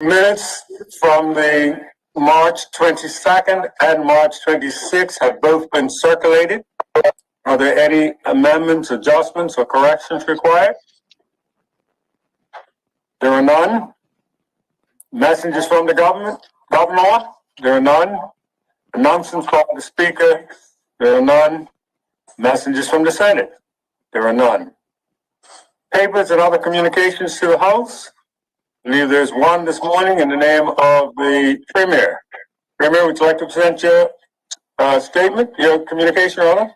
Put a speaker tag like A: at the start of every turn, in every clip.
A: Minutes from the March 22nd and March 26th have both been circulated. Are there any amendments, adjustments, or corrections required? There are none. Messages from the governor? There are none. Announcements from the Speaker? There are none. Messages from the Senate? There are none. Papers and other communications to the House? I believe there's one this morning in the name of the Premier. Premier, would you like to present your statement, your communication, rather?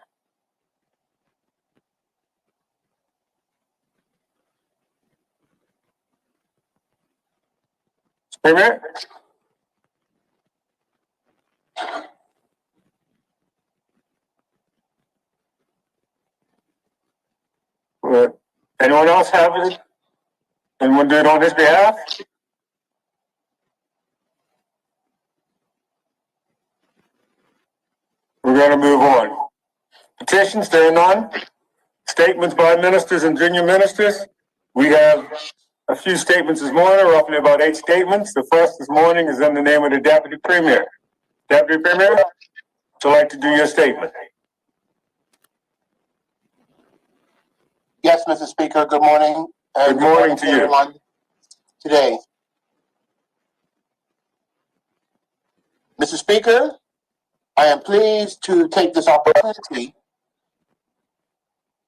A: Premier? Anyone else have it? Anyone do it on his behalf? We're going to move on. Petitions, there are none. Statements by ministers and junior ministers. We have a few statements this morning, roughly about 8 statements. The first this morning is in the name of the Deputy Premier. Deputy Premier, would you like to do your statement?
B: Yes, Mr. Speaker, good morning.
A: Good morning to you.
B: Everyone today. Mr. Speaker, I am pleased to take this opportunity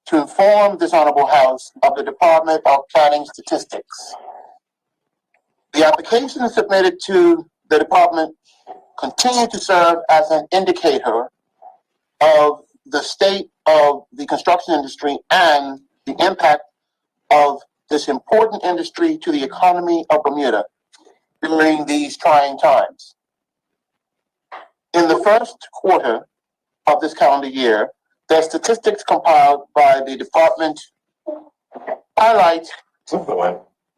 B: to inform this Honorable House of the Department of Planning Statistics. The applications submitted to the department continue to serve as an indicator of the state of the construction industry and the impact of this important industry to the economy of Bermuda during these trying times. In the first quarter of this calendar year, the statistics compiled by the department highlight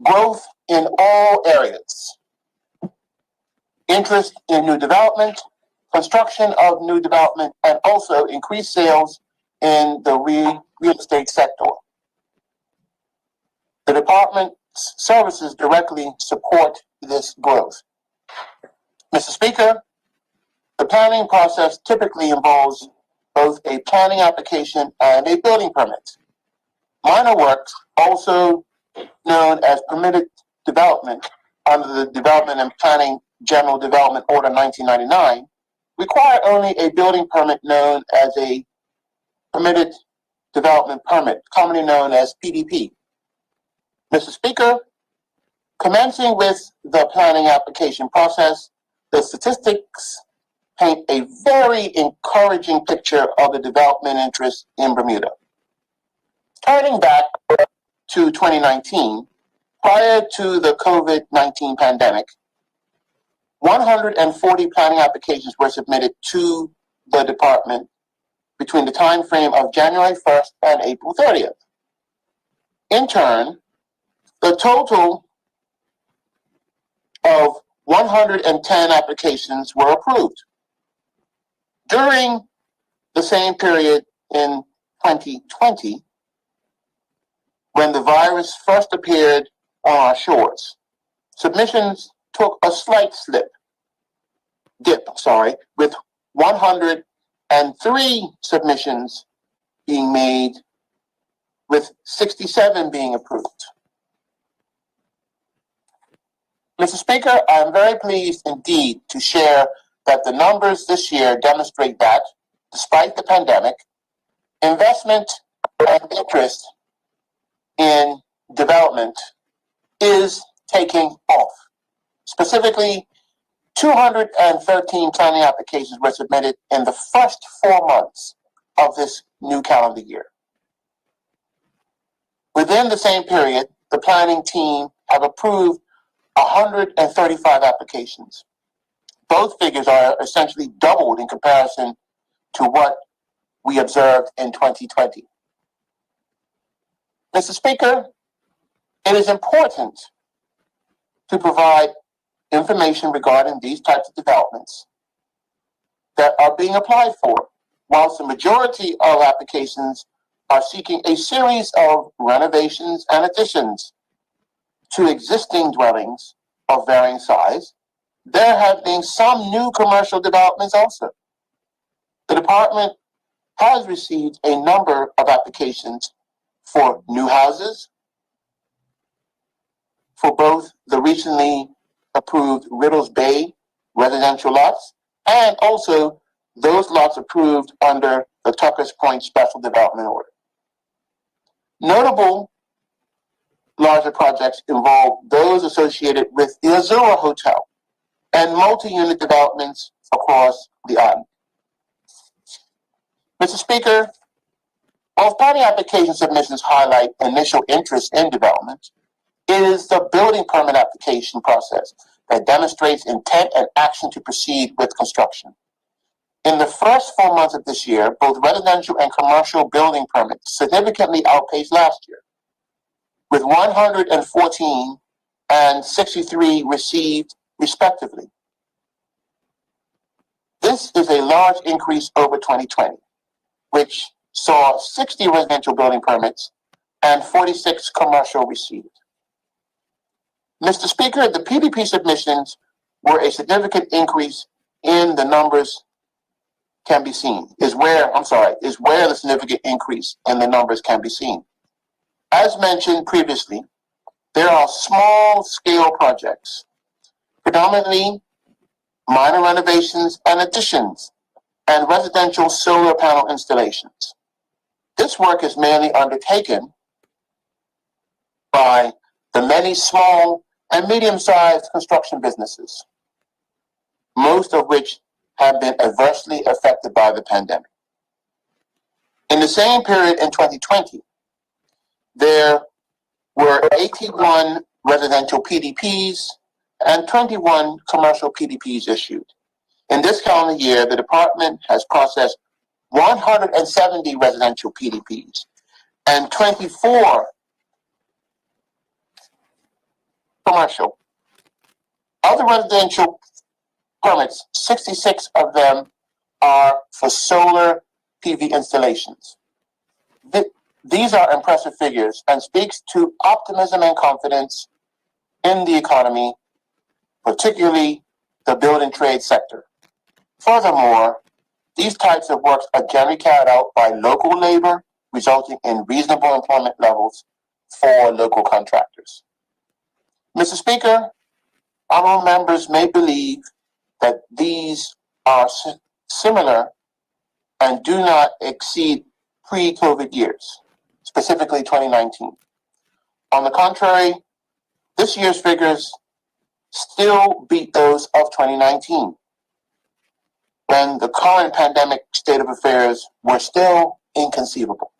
B: growth in all areas: interest in new development, construction of new development, and also increased sales in the real estate sector. The department's services directly support this growth. Mr. Speaker, the planning process typically involves both a planning application and a building permit. Minor works, also known as permitted development under the Development and Planning General Development Order 1999, require only a building permit known as a permitted development permit, commonly known as PDP. Mr. Speaker, commencing with the planning application process, the statistics paint a very encouraging picture of the development interest in Bermuda. Turning back to 2019, prior to the COVID-19 pandemic, 140 planning applications were submitted to the department between the time frame of January 1st and April 30th. In turn, the total of 110 applications were approved. During the same period in 2020, when the virus first appeared on our shores, submissions took a slight dip, with 103 submissions being made, with 67 being approved. Mr. Speaker, I am very pleased indeed to share that the numbers this year demonstrate that, despite the pandemic, investment and interest in development is taking off. Specifically, 213 planning applications were submitted in the first 4 months of this new calendar year. Within the same period, the planning team have approved 135 applications. Both figures are essentially doubled in comparison to what we observed in 2020. Mr. Speaker, it is important to provide information regarding these types of developments that are being applied for, whilst the majority of applications are seeking a series of renovations and additions to existing dwellings. of varying size, there have been some new commercial developments also. The department has received a number of applications for new houses, for both the recently approved Riddles Bay residential lots and also those lots approved under the Tuckers Point Special Development Order. Notable larger projects involve those associated with the Azura Hotel and multi-unit developments across the island. Mr. Speaker, while planning application submissions highlight initial interest in development, it is the building permit application process that demonstrates intent and action to proceed with construction. In the first 4 months of this year, both residential and commercial building permits significantly outpaced last year, with 114 and 63 received respectively. This is a large increase over 2020, which saw 60 residential building permits and 46 commercial received. Mr. Speaker, the PDP submissions were a significant increase in the numbers can be seen, is where the significant increase in the numbers can be seen. As mentioned previously, there are small scale projects, predominantly minor renovations and additions, and residential solar panel installations. This work is mainly undertaken by the many small and medium-sized construction businesses, most of which have been adversely affected by the pandemic. In the same period in 2020, there were 81 residential PDPs and 21 commercial PDPs issued. In this calendar year, the department has processed 170 residential PDPs and 24 commercial. Of the residential permits, 66 of them are for solar PV installations. These are impressive figures and speaks to optimism and confidence in the economy, particularly the building trade sector. Furthermore, these types of works are generally carried out by local labor, resulting in reasonable employment levels for local contractors. Mr. Speaker, honorable members may believe that these are similar and do not exceed pre-COVID years, specifically 2019. On the contrary, this year's figures still beat those of 2019, when the current pandemic state of affairs were still inconceivable.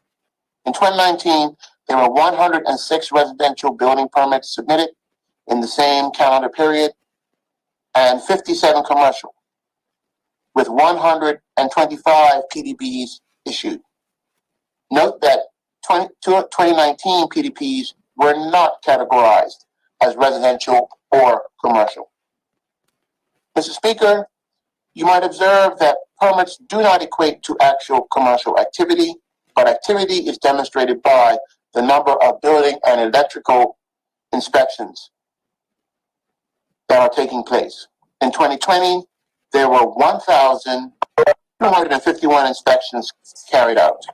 B: In 2019, there were 106 residential building permits submitted in the same calendar period and 57 commercial, with 125 PDPs issued. Note that 2019 PDPs were not categorized as residential or commercial. Mr. Speaker, you might observe that permits do not equate to actual commercial activity, but activity is demonstrated by the number of building and electrical inspections that are taking place. In 2020, there were 1,251 inspections carried out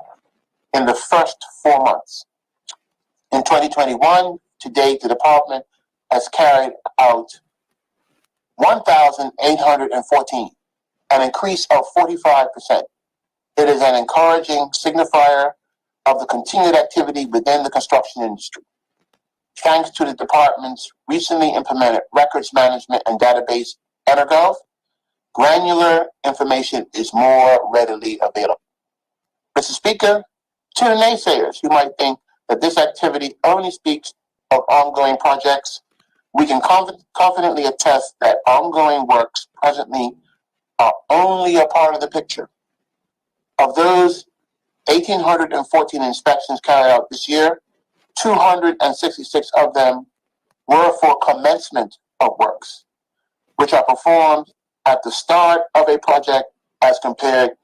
B: in the first 4 months. In 2021, to date, the department has carried out 1,814, an increase of 45%. It is an encouraging signifier of the continued activity within the construction industry. Thanks to the department's recently implemented records management and database, Energov, granular information is more readily available. Mr. Speaker, to the naysayers who might think that this activity only speaks of ongoing projects, we can confidently attest that ongoing works presently are only a part of the picture. Of those 1,814 inspections carried out this year, 266 of them were for commencement of works, which are performed at the start of a project as compared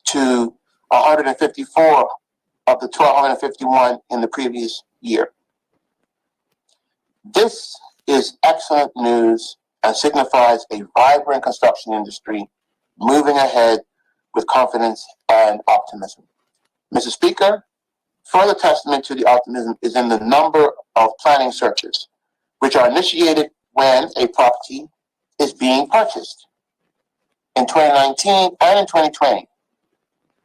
B: to 154 of the 1,251 in the previous year. This is excellent news and signifies a vibrant construction industry moving ahead with confidence and optimism. Mr. Speaker, further testament to the optimism is in the number of planning searches, which are initiated when a property is being purchased. In 2019 and in 2020,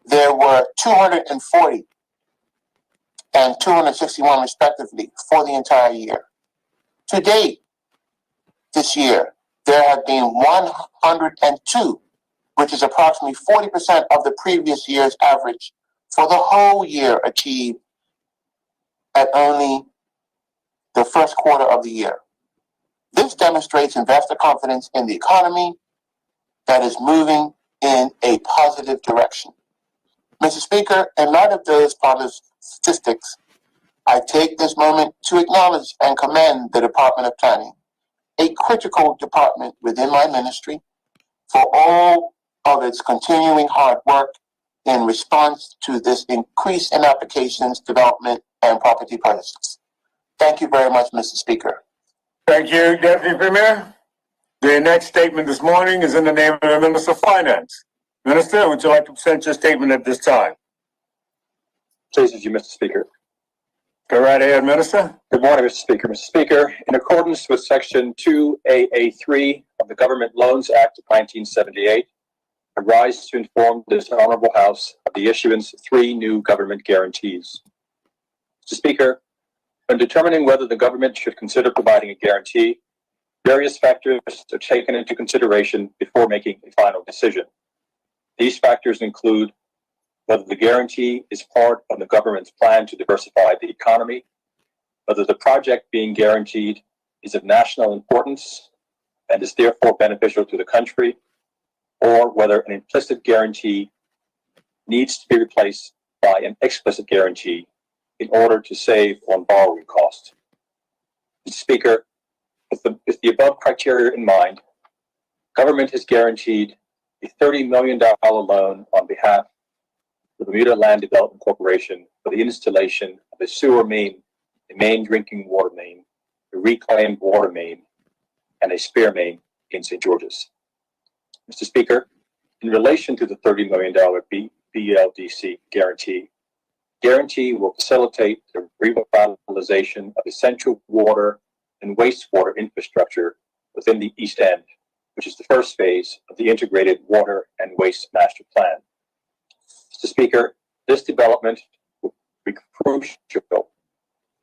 B: there were 240 and 261 respectively for the entire year. To date, this year, there have been 102, which is approximately 40% of the previous year's average for the whole year achieved at only the first quarter of the year. This demonstrates investor confidence in the economy that is moving in a positive direction. Mr. Speaker, in light of those positive statistics, I take this moment to acknowledge and commend the Department of Planning, a critical department within my ministry, for all of its continuing hard work in response to this increase in applications, development, and property purchases. Thank you very much, Mr. Speaker.
A: Thank you, Deputy Premier. The next statement this morning is in the name of the Minister of Finance. Minister, would you like to present your statement at this time?
C: Pleased with you, Mr. Speaker.
A: Go right ahead, Minister.
C: Good morning, Mr. Speaker. Mr. Speaker, in accordance with Section 2AA3 of the Government Loans Act of 1978, I rise to inform this Honorable House of the issuance of 3 new government guarantees. Mr. Speaker, when determining whether the government should consider providing a guarantee, various factors are taken into consideration before making a final decision. These factors include whether the guarantee is part of the government's plan to diversify the economy, whether the project being guaranteed is of national importance and is therefore beneficial to the country, or whether an implicit guarantee needs to be replaced by an explicit guarantee in order to save on borrowing costs. Mr. Speaker, with the above criteria in mind, government has guaranteed a $30 million loan on behalf of the Bermuda Land Development Corporation for the installation of a sewer main, a main drinking water main, a reclaimed water main, and a spare main in St. George's. Mr. Speaker, in relation to the $30 million BLDC guarantee will facilitate the revitalization of essential water and wastewater infrastructure within the East End, which is the first phase of the Integrated Water and Waste Master Plan. Mr. Speaker, this development will be crucial to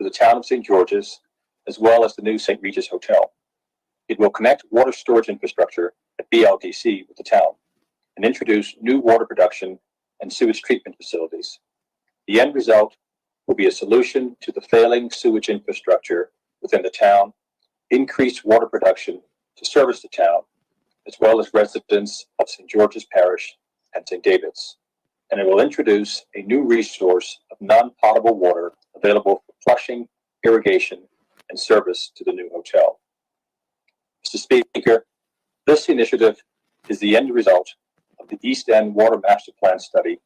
C: the town of St. George's, as well as the new St. Regis Hotel. It will connect water storage infrastructure at BLDC with the town and introduce new water production and sewage treatment facilities. The end result will be a solution to the failing sewage infrastructure within the town, increased water production to service the town, as well as residents of St. George's Parish and St. David's. And it will introduce a new resource of non-potable water available for flushing, irrigation, and service to the new hotel. Mr. Speaker, this initiative is the end result of the East End Water Master Plan study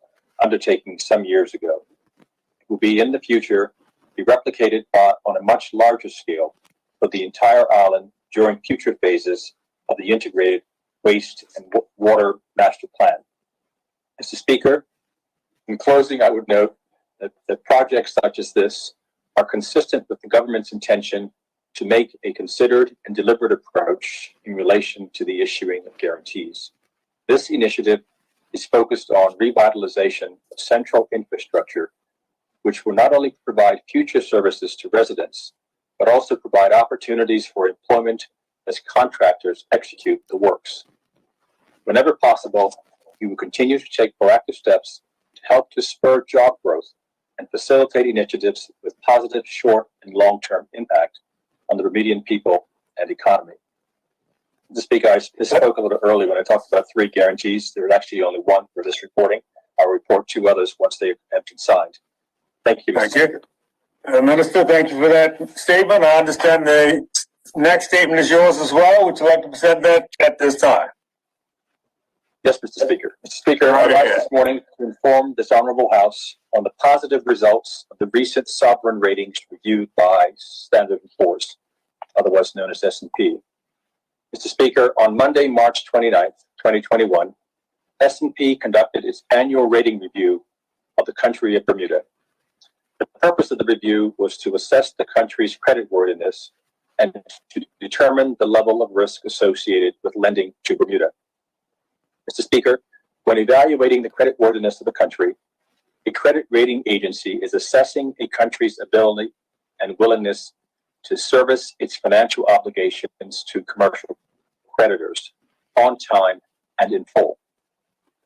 C: undertaken some years ago. It will be in the future be replicated on a much larger scale for the entire island during future phases of the Integrated Waste and Water Master Plan. Mr. Speaker, in closing, I would note that projects such as this are consistent with the government's intention to make a considered and deliberate approach in relation to the issuing of guarantees. This initiative is focused on revitalization of central infrastructure, which will not only provide future services to residents, but also provide opportunities for employment as contractors execute the works. Whenever possible, we will continue to take proactive steps to help to spur job growth and facilitate initiatives with positive short and long-term impact on the Bermudian people and economy. Mr. Speaker, I spoke a little early when I talked about 3 guarantees. There is actually only 1 for this reporting. I'll report 2 others once they have been signed. Thank you, Mr. Speaker.
A: Minister, thank you for that statement. I understand the next statement is yours as well. Would you like to present that at this time?
C: Yes, Mr. Speaker. Mr. Speaker, I rise this morning to inform this Honorable House on the positive results of the recent sovereign ratings reviewed by Standard & Poor's. otherwise known as S&P. Mr. Speaker, on Monday, March 29th, 2021, S&P conducted its annual rating review of the country of Bermuda. The purpose of the review was to assess the country's creditworthiness and to determine the level of risk associated with lending to Bermuda. Mr. Speaker, when evaluating the creditworthiness of the country, a credit rating agency is assessing a country's ability and willingness to service its financial obligations to commercial creditors on time and in full.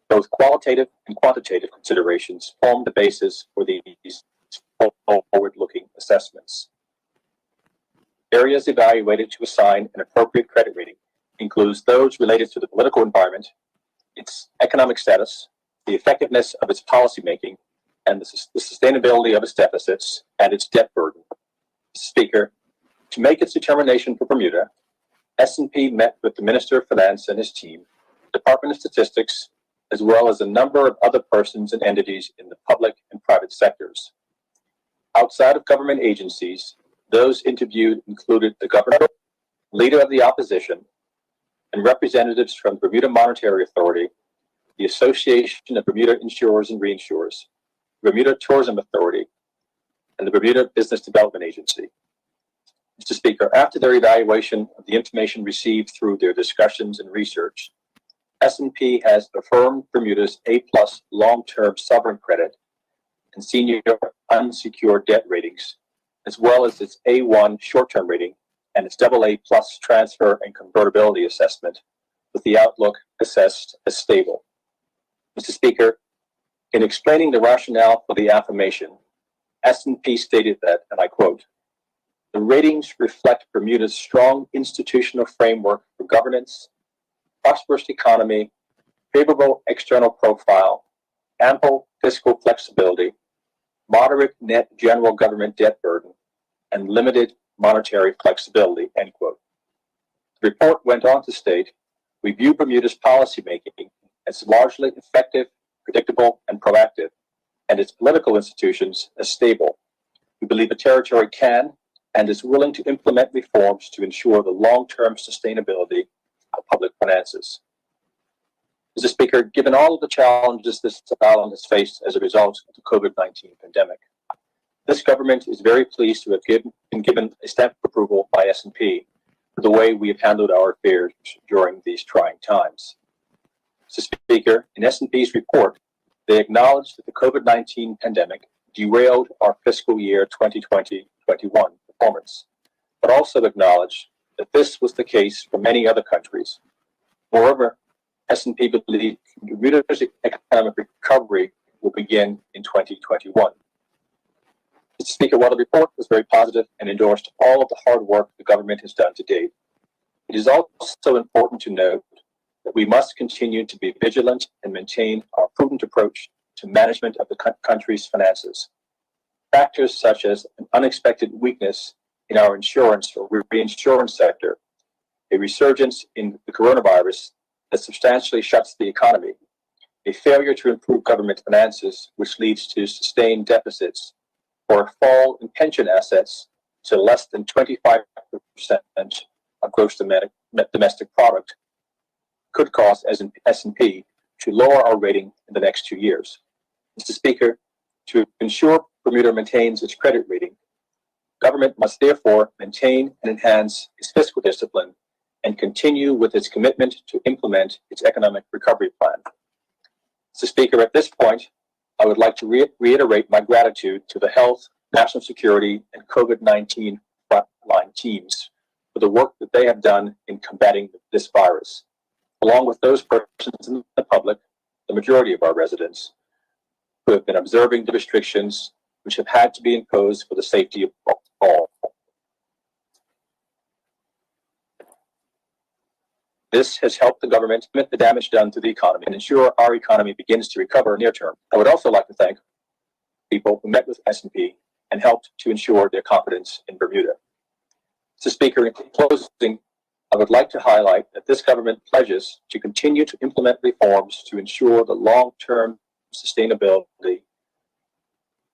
C: Both qualitative and quantitative considerations form the basis for these forward-looking assessments. Areas evaluated to assign an appropriate credit rating includes those related to the political environment, its economic status, the effectiveness of its policymaking, and the sustainability of its deficits and its debt burden. Speaker, to make its determination for Bermuda, S&P met with the Minister of Finance and his team, Department of Statistics, as well as a number of other persons and entities in the public and private sectors. Outside of government agencies, those interviewed included the governor, leader of the opposition, and representatives from the Bermuda Monetary Authority, the Association of Bermuda Insurers and Reinsurers, Bermuda Tourism Authority, and the Bermuda Business Development Agency. Mr. Speaker, after their evaluation of the information received through their discussions and research, S&P has affirmed Bermuda's A+ long-term sovereign credit and senior unsecured debt ratings, as well as its A1 short-term rating and its AA+ transfer and convertibility assessment, with the outlook assessed as stable. Mr. Speaker, in explaining the rationale for the affirmation, S&P stated that, and I quote, "The ratings reflect Bermuda's strong institutional framework for governance, prosperous economy, favorable external profile, ample fiscal flexibility, moderate net general government debt burden, and limited monetary flexibility," end quote. The report went on to state, "We view Bermuda's policymaking as largely effective, predictable, and proactive, and its political institutions as stable. We believe the territory can and is willing to implement reforms to ensure the long-term sustainability of public finances." Mr. Speaker, given all of the challenges this island has faced as a result of the COVID-19 pandemic, this government is very pleased to have been given a stamp of approval by S&P for the way we have handled our affairs during these trying times. Mr. Speaker, in S&P's report, they acknowledged that the COVID-19 pandemic derailed our fiscal year 2020-21 performance, but also acknowledged that this was the case for many other countries. Moreover, S&P believes Bermuda's economic recovery will begin in 2021. Mr. Speaker, while the report was very positive and endorsed all of the hard work the government has done to date, it is also important to note that we must continue to be vigilant and maintain our prudent approach to management of the country's finances. Factors such as an unexpected weakness in our insurance or reinsurance sector, a resurgence in the coronavirus that substantially shuts the economy, a failure to improve government finances which leads to sustained deficits, or a fall in pension assets to less than 25% of gross domestic product could cause S&P to lower our rating in the next 2 years. Mr. Speaker, to ensure Bermuda maintains its credit rating, government must therefore maintain and enhance its fiscal discipline and continue with its commitment to implement its economic recovery plan. Mr. Speaker, at this point, I would like to reiterate my gratitude to the health, national security, and COVID-19 frontline teams for the work that they have done in combating this virus, along with those persons in the public, the majority of our residents, who have been observing the restrictions which have had to be imposed for the safety of all. This has helped the government limit the damage done to the economy and ensure our economy begins to recover near term. I would also like to thank people who met with S&P and helped to ensure their confidence in Bermuda. Mr. Speaker, in closing, I would like to highlight that this government pledges to continue to implement reforms to ensure the long-term sustainability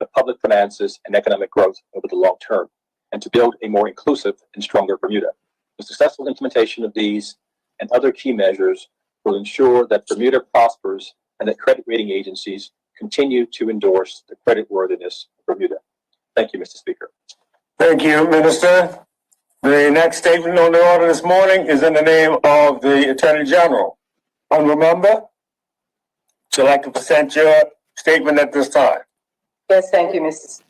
C: of public finances and economic growth over the long term. and to build a more inclusive and stronger Bermuda. The successful implementation of these and other key measures will ensure that Bermuda prospers and that credit rating agencies continue to endorse the creditworthiness of Bermuda. Thank you, Mr. Speaker.
A: Thank you, Minister. The next statement on the order this morning is in the name of the Attorney General. Honourable member, would you like to present your statement at this time?
D: Yes, thank you, Mr.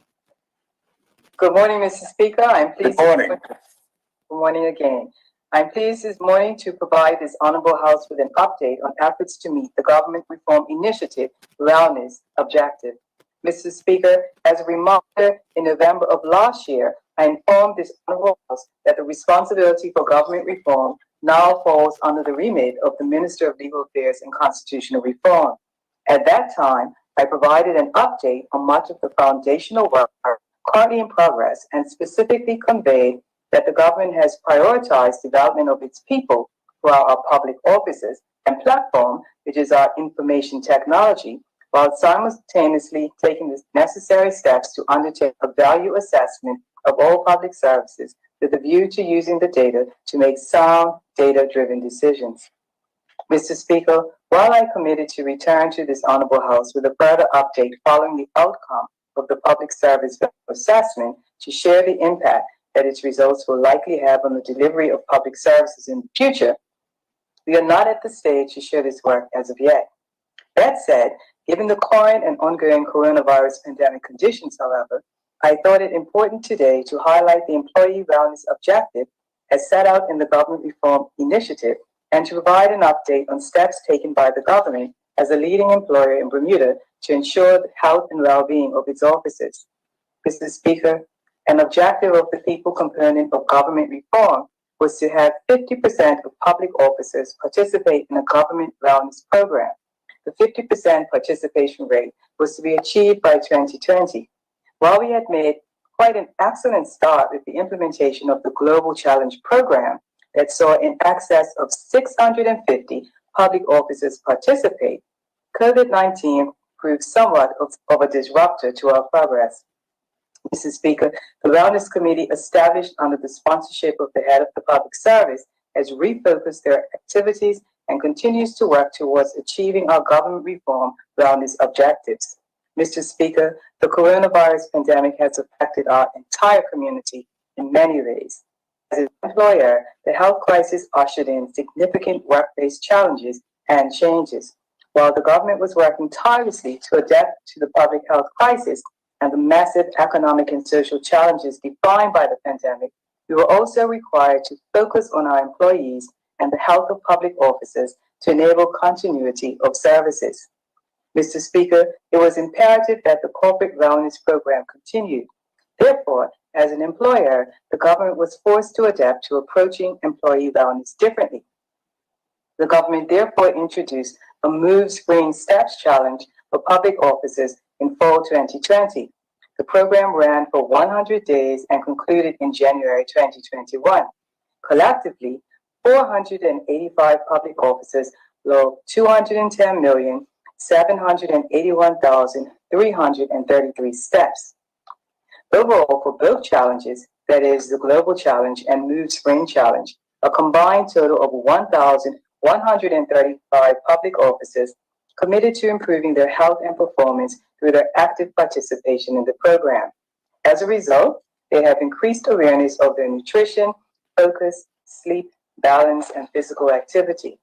D: Good morning, Mr. Speaker. I'm pleased.
A: Good morning.
D: Good morning again. I'm pleased this morning to provide this Honorable House with an update on efforts to meet the Government Reform Initiative Wellness Objective. Mr. Speaker, as a reminder, in November of last year, I informed this Honorable House that the responsibility for government reform now falls under the remit of the Minister of Legal Affairs and Constitutional Reform. At that time, I provided an update on much of the foundational work currently in progress and specifically conveyed that the government has prioritized development of its people who are our public officers and platform, which is our information technology, while simultaneously taking the necessary steps to undertake a value assessment of all public services with a view to using the data to make sound, data-driven decisions. Mr. Speaker, while I committed to return to this Honorable House with a further update following the outcome of the public service assessment to share the impact that its results will likely have on the delivery of public services in the future, we are not at the stage to share this work as of yet. That said, given the current and ongoing coronavirus pandemic conditions, however, I thought it important today to highlight the employee wellness objective as set out in the Government Reform Initiative and to provide an update on steps taken by the government as a leading employer in Bermuda to ensure the health and well-being of its officers. Mr. Speaker, an objective of the people component of government reform was to have 50% of public officers participate in a government wellness program. The 50% participation rate was to be achieved by 2020. While we had made quite an excellent start with the implementation of the Global Challenge program that saw in excess of 650 public officers participate, COVID-19 proved somewhat of a disruptor to our progress. Mr. Speaker, the Wellness Committee established under the sponsorship of the head of the public service has refocused their activities and continues to work towards achieving our government reform wellness objectives. Mr. Speaker, the coronavirus pandemic has affected our entire community in many ways. As an employer, the health crisis ushered in significant workplace challenges and changes. While the government was working tirelessly to adapt to the public health crisis and the massive economic and social challenges defined by the pandemic, we were also required to focus on our employees and the health of public officers to enable continuity of services. Mr. Speaker, it was imperative that the corporate wellness program continued. Therefore, as an employer, the government was forced to adapt to approaching employee wellness differently. The government therefore introduced a Move Spring Steps Challenge for public officers in fall 2020. The program ran for 100 days and concluded in January 2021. Collectively, 485 public officers logged 210,781,333 steps. Overall, for both challenges, that is the Global Challenge and Move Spring Challenge, a combined total of 1,135 public officers committed to improving their health and performance through their active participation in the program. As a result, they have increased awareness of their nutrition, focus, sleep, balance, and physical activity.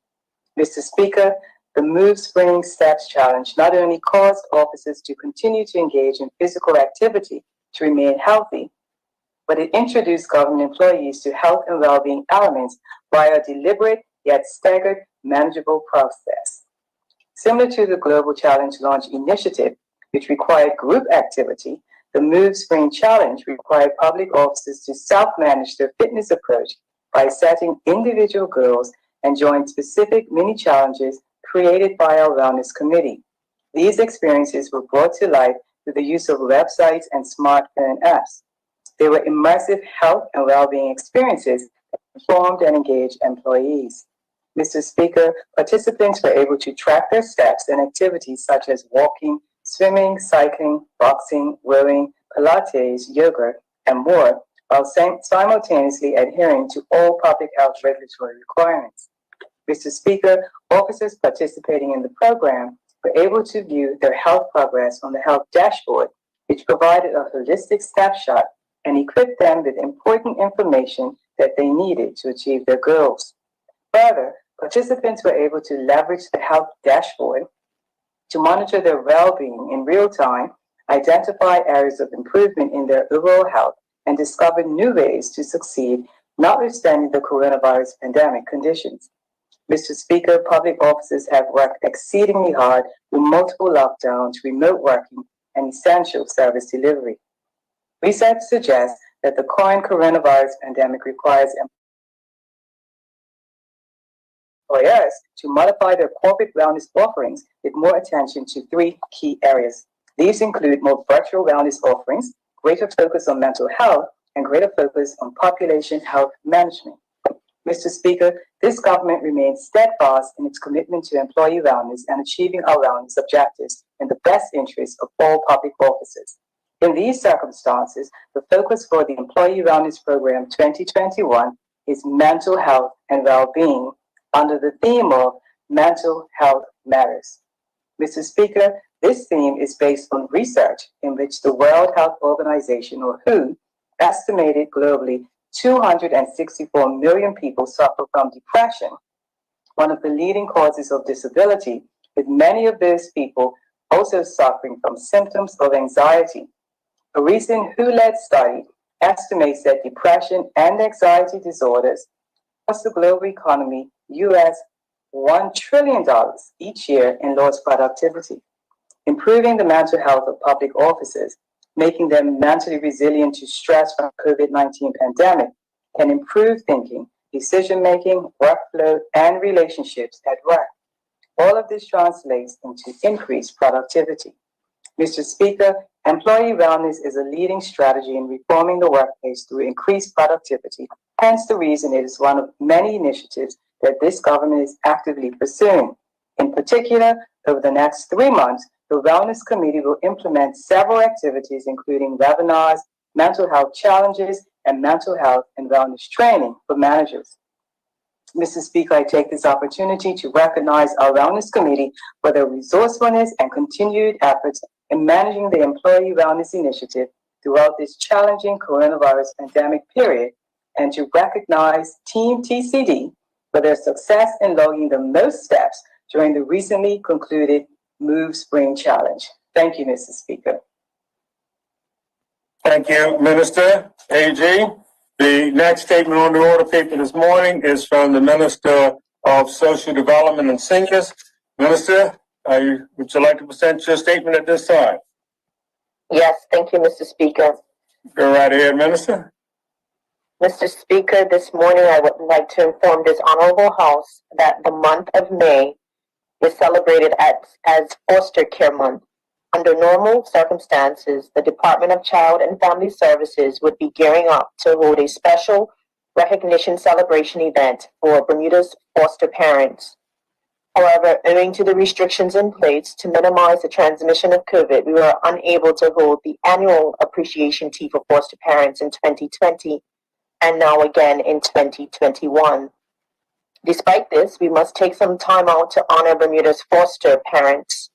D: Mr. Speaker, the Move Spring Steps Challenge not only caused officers to continue to engage in physical activity to remain healthy, but it introduced government employees to health and well-being elements via a deliberate yet staggered, manageable process. Similar to the Global Challenge Launch Initiative, which required group activity, the Move Spring Challenge required public officers to self-manage their fitness approach by setting individual goals and join specific mini-challenges created by our Wellness Committee. These experiences were brought to life through the use of websites and smartphone apps. They were immersive health and well-being experiences that informed and engaged employees. Mr. Speaker, participants were able to track their steps and activities such as walking, swimming, cycling, boxing, rowing, Pilates, yoga, and more while simultaneously adhering to all public health regulatory requirements. Mr. Speaker, officers participating in the program were able to view their health progress on the health dashboard, which provided a holistic snapshot and equipped them with important information that they needed to achieve their goals. Further, participants were able to leverage the health dashboard to monitor their well-being in real time, identify areas of improvement in their overall health, and discover new ways to succeed, notwithstanding the coronavirus pandemic conditions. Mr. Speaker, public officers have worked exceedingly hard with multiple lockdowns, remote working, and essential service delivery. Research suggests that the current coronavirus pandemic requires employers to modify their corporate wellness offerings with more attention to three key areas. These include more virtual wellness offerings, greater focus on mental health, and greater focus on population health management. Mr. Speaker, this government remains steadfast in its commitment to employee wellness and achieving our wellness objectives in the best interest of all public officers. In these circumstances, the focus for the Employee Wellness Program 2021 is mental health and well-being under the theme of Mental Health Matters. Mr. Speaker, this theme is based on research in which the World Health Organization, or WHO, estimated globally 264 million people suffer from depression, one of the leading causes of disability, with many of those people also suffering from symptoms of anxiety. A recent WHO-led study estimates that depression and anxiety disorders cost the global economy US $1 trillion each year in lost productivity. Improving the mental health of public officers, making them mentally resilient to stress from COVID-19 pandemic, can improve thinking, decision-making, workflow, and relationships at work. All of this translates into increased productivity. Mr. Speaker, employee wellness is a leading strategy in reforming the workplace through increased productivity, hence the reason it is one of many initiatives that this government is actively pursuing. In particular, over the next 3 months, the Wellness Committee will implement several activities, including webinars, mental health challenges, and mental health and wellness training for managers. Mr. Speaker, I take this opportunity to recognize our Wellness Committee for their resourcefulness and continued efforts in managing the Employee Wellness Initiative throughout this challenging coronavirus pandemic period, and to recognize Team TCD for their success in logging the most steps during the recently concluded Move Spring Challenge. Thank you, Mr. Speaker.
A: Thank you, Minister AG. The next statement on the order paper this morning is from the Minister of Social Development and Seniors. Minister, would you like to present your statement at this time?
E: Yes, thank you, Mr. Speaker.
A: Go right ahead, Minister.
E: Mr. Speaker, this morning I would like to inform this Honorable House that the month of May is celebrated as Foster Care Month. Under normal circumstances, the Department of Child and Family Services would be gearing up to hold a special recognition celebration event for Bermuda's foster parents. However, owing to the restrictions in place to minimize the transmission of COVID, we were unable to hold the annual appreciation tea for foster parents in 2020 and now again in 2021. Despite this, we must take some time out to honor Bermuda's foster parents.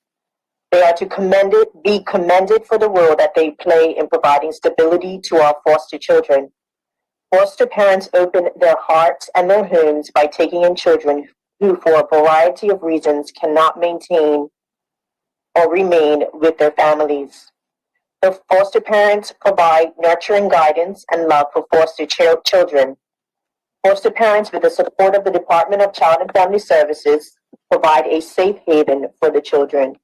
E: They are to be commended for the role that they play in providing stability to our foster children. Foster parents open their hearts and their homes by taking in children who, for a variety of reasons, cannot maintain or remain with their families. The foster parents provide nurturing guidance and love for foster children. Foster parents, with the support of the Department of Child and Family Services, provide a safe haven for the children.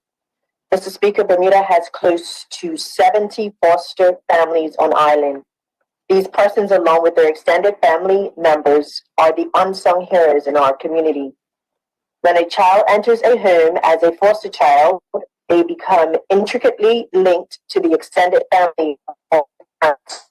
E: Mr. Speaker, Bermuda has close to 70 foster families on island. These persons, along with their extended family members, are the unsung heroes in our community. When a child enters a home as a foster child, they become intricately linked to the extended family of parents.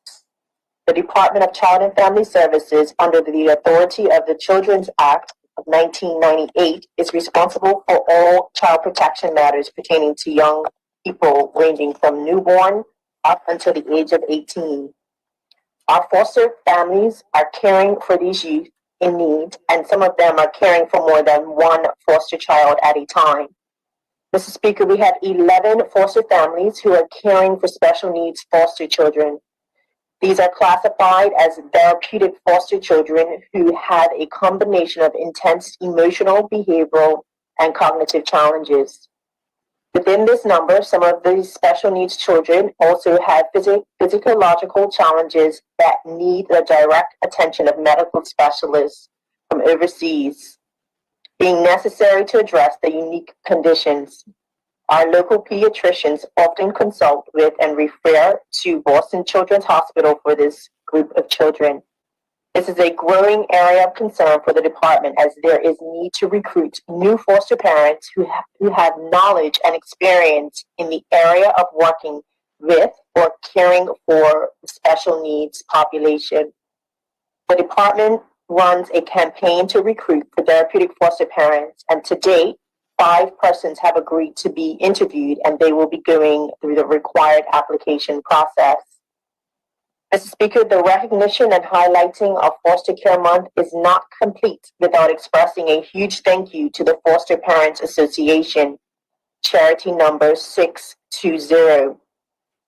E: The Department of Child and Family Services, under the authority of the Children's Act of 1998, is responsible for all child protection matters pertaining to young people ranging from newborn up until the age of 18. Our foster families are caring for these youth in need, and some of them are caring for more than one foster child at a time. Mr. Speaker, we have 11 foster families who are caring for special needs foster children. These are classified as therapeutic foster children who have a combination of intense emotional, behavioral, and cognitive challenges. Within this number, some of these special needs children also have physiological challenges that need the direct attention of medical specialists from overseas, being necessary to address the unique conditions. Our local pediatricians often consult with and refer to Boston Children's Hospital for this group of children. This is a growing area of concern for the department, as there is need to recruit new foster parents who have knowledge and experience in the area of working with or caring for special needs population. The department runs a campaign to recruit for therapeutic foster parents, and to date, 5 persons have agreed to be interviewed, and they will be going through the required application process. Mr. Speaker, the recognition and highlighting of Foster Care Month is not complete without expressing a huge thank you to the Foster Parents Association, charity number 620.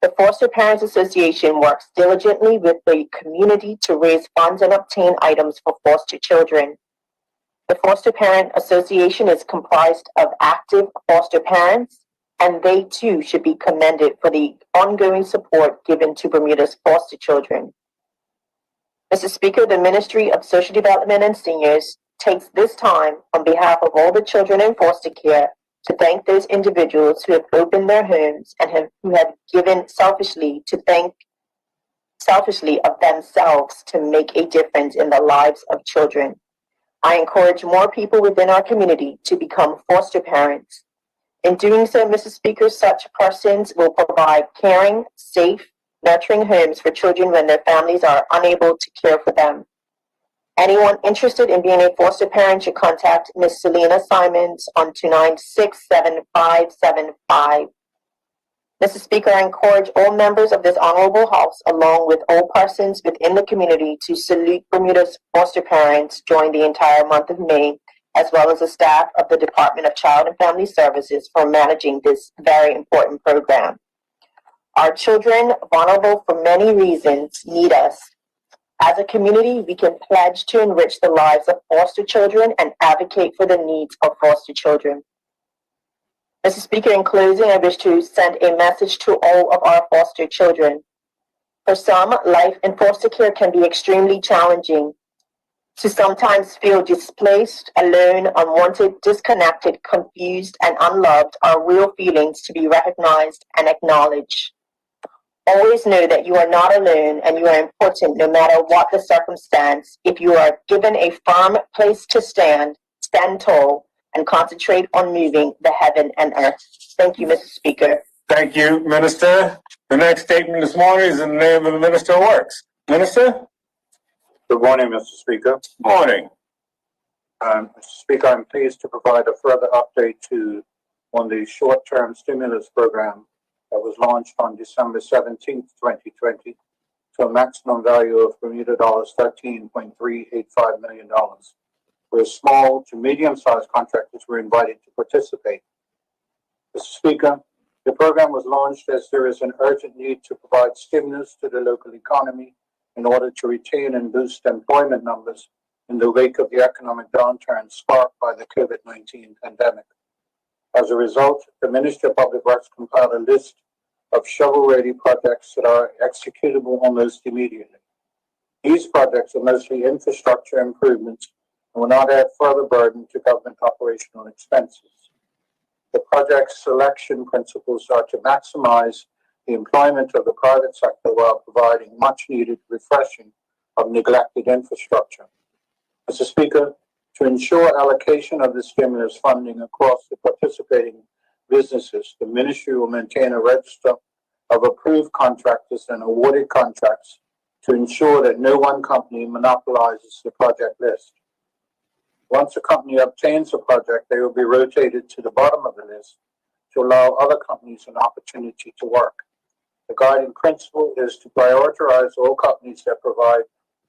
E: The Foster Parents Association works diligently with the community to raise funds and obtain items for foster children. The Foster Parent Association is comprised of active foster parents, and they too should be commended for the ongoing support given to Bermuda's foster children. Mr. Speaker, the Ministry of Social Development and Seniors takes this time on behalf of all the children in foster care to thank those individuals who have opened their homes and who have given selfishly of themselves to make a difference in the lives of children. I encourage more people within our community to become foster parents. In doing so, Mr. Speaker, such persons will provide caring, safe, nurturing homes for children when their families are unable to care for them. Anyone interested in being a foster parent should contact Ms. Selena Simons on 296-7575. Mr. Speaker, I encourage all members of this honorable House, along with all persons within the community, to salute Bermuda's foster parents during the entire month of May, as well as the staff of the Department of Child and Family Services for managing this very important program. Our children, vulnerable for many reasons, need us. As a community, we can pledge to enrich the lives of foster children and advocate for the needs of foster children. Mr. Speaker, in closing, I wish to send a message to all of our foster children. For some, life in foster care can be extremely challenging. To sometimes feel displaced, alone, unwanted, disconnected, confused, and unloved are real feelings to be recognized and acknowledged. Always know that you are not alone and you are important no matter what the circumstance. If you are given a firm place to stand, stand tall, and concentrate on moving the heaven and earth. Thank you, Mr. Speaker.
A: Thank you, Minister. The next statement this morning is in the name of the Minister of Works. Minister?
F: Good morning, Mr. Speaker.
A: Morning.
F: Mr. Speaker, I'm pleased to provide a further update on the short-term stimulus program that was launched on December 17th, 2020, to a maximum value of Bermuda dollars $13.385 million, where small to medium-sized contractors were invited to participate. Mr. Speaker, the program was launched as there is an urgent need to provide stimulus to the local economy in order to retain and boost employment numbers in the wake of the economic downturn sparked by the COVID-19 pandemic. As a result, the Ministry of Public Works compiled a list of shovel-ready projects that are executable almost immediately. These projects are mostly infrastructure improvements and will not add further burden to government operational expenses. The project selection principles are to maximize the employment of the private sector while providing much-needed refreshing of neglected infrastructure. Mr. Speaker, to ensure allocation of the stimulus funding across the participating businesses, the Ministry will maintain a register of approved contractors and awarded contracts to ensure that no one company monopolizes the project list. Once a company obtains a project, they will be rotated to the bottom of the list to allow other companies an opportunity to work. The guiding principle is to prioritize all companies that provide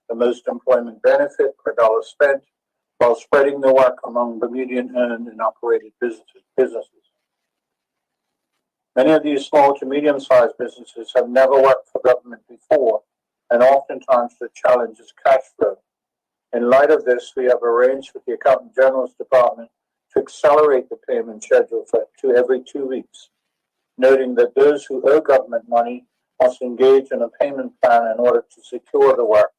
F: the most employment benefit per dollar spent while spreading the work among Bermudian owned and operated businesses. Many of these small to medium-sized businesses have never worked for government before, and oftentimes the challenge is cash flow. In light of this, we have arranged with the Accountant General's Department to accelerate the payment schedule to every 2 weeks, noting that those who owe government money must engage in a payment plan in order to secure the work.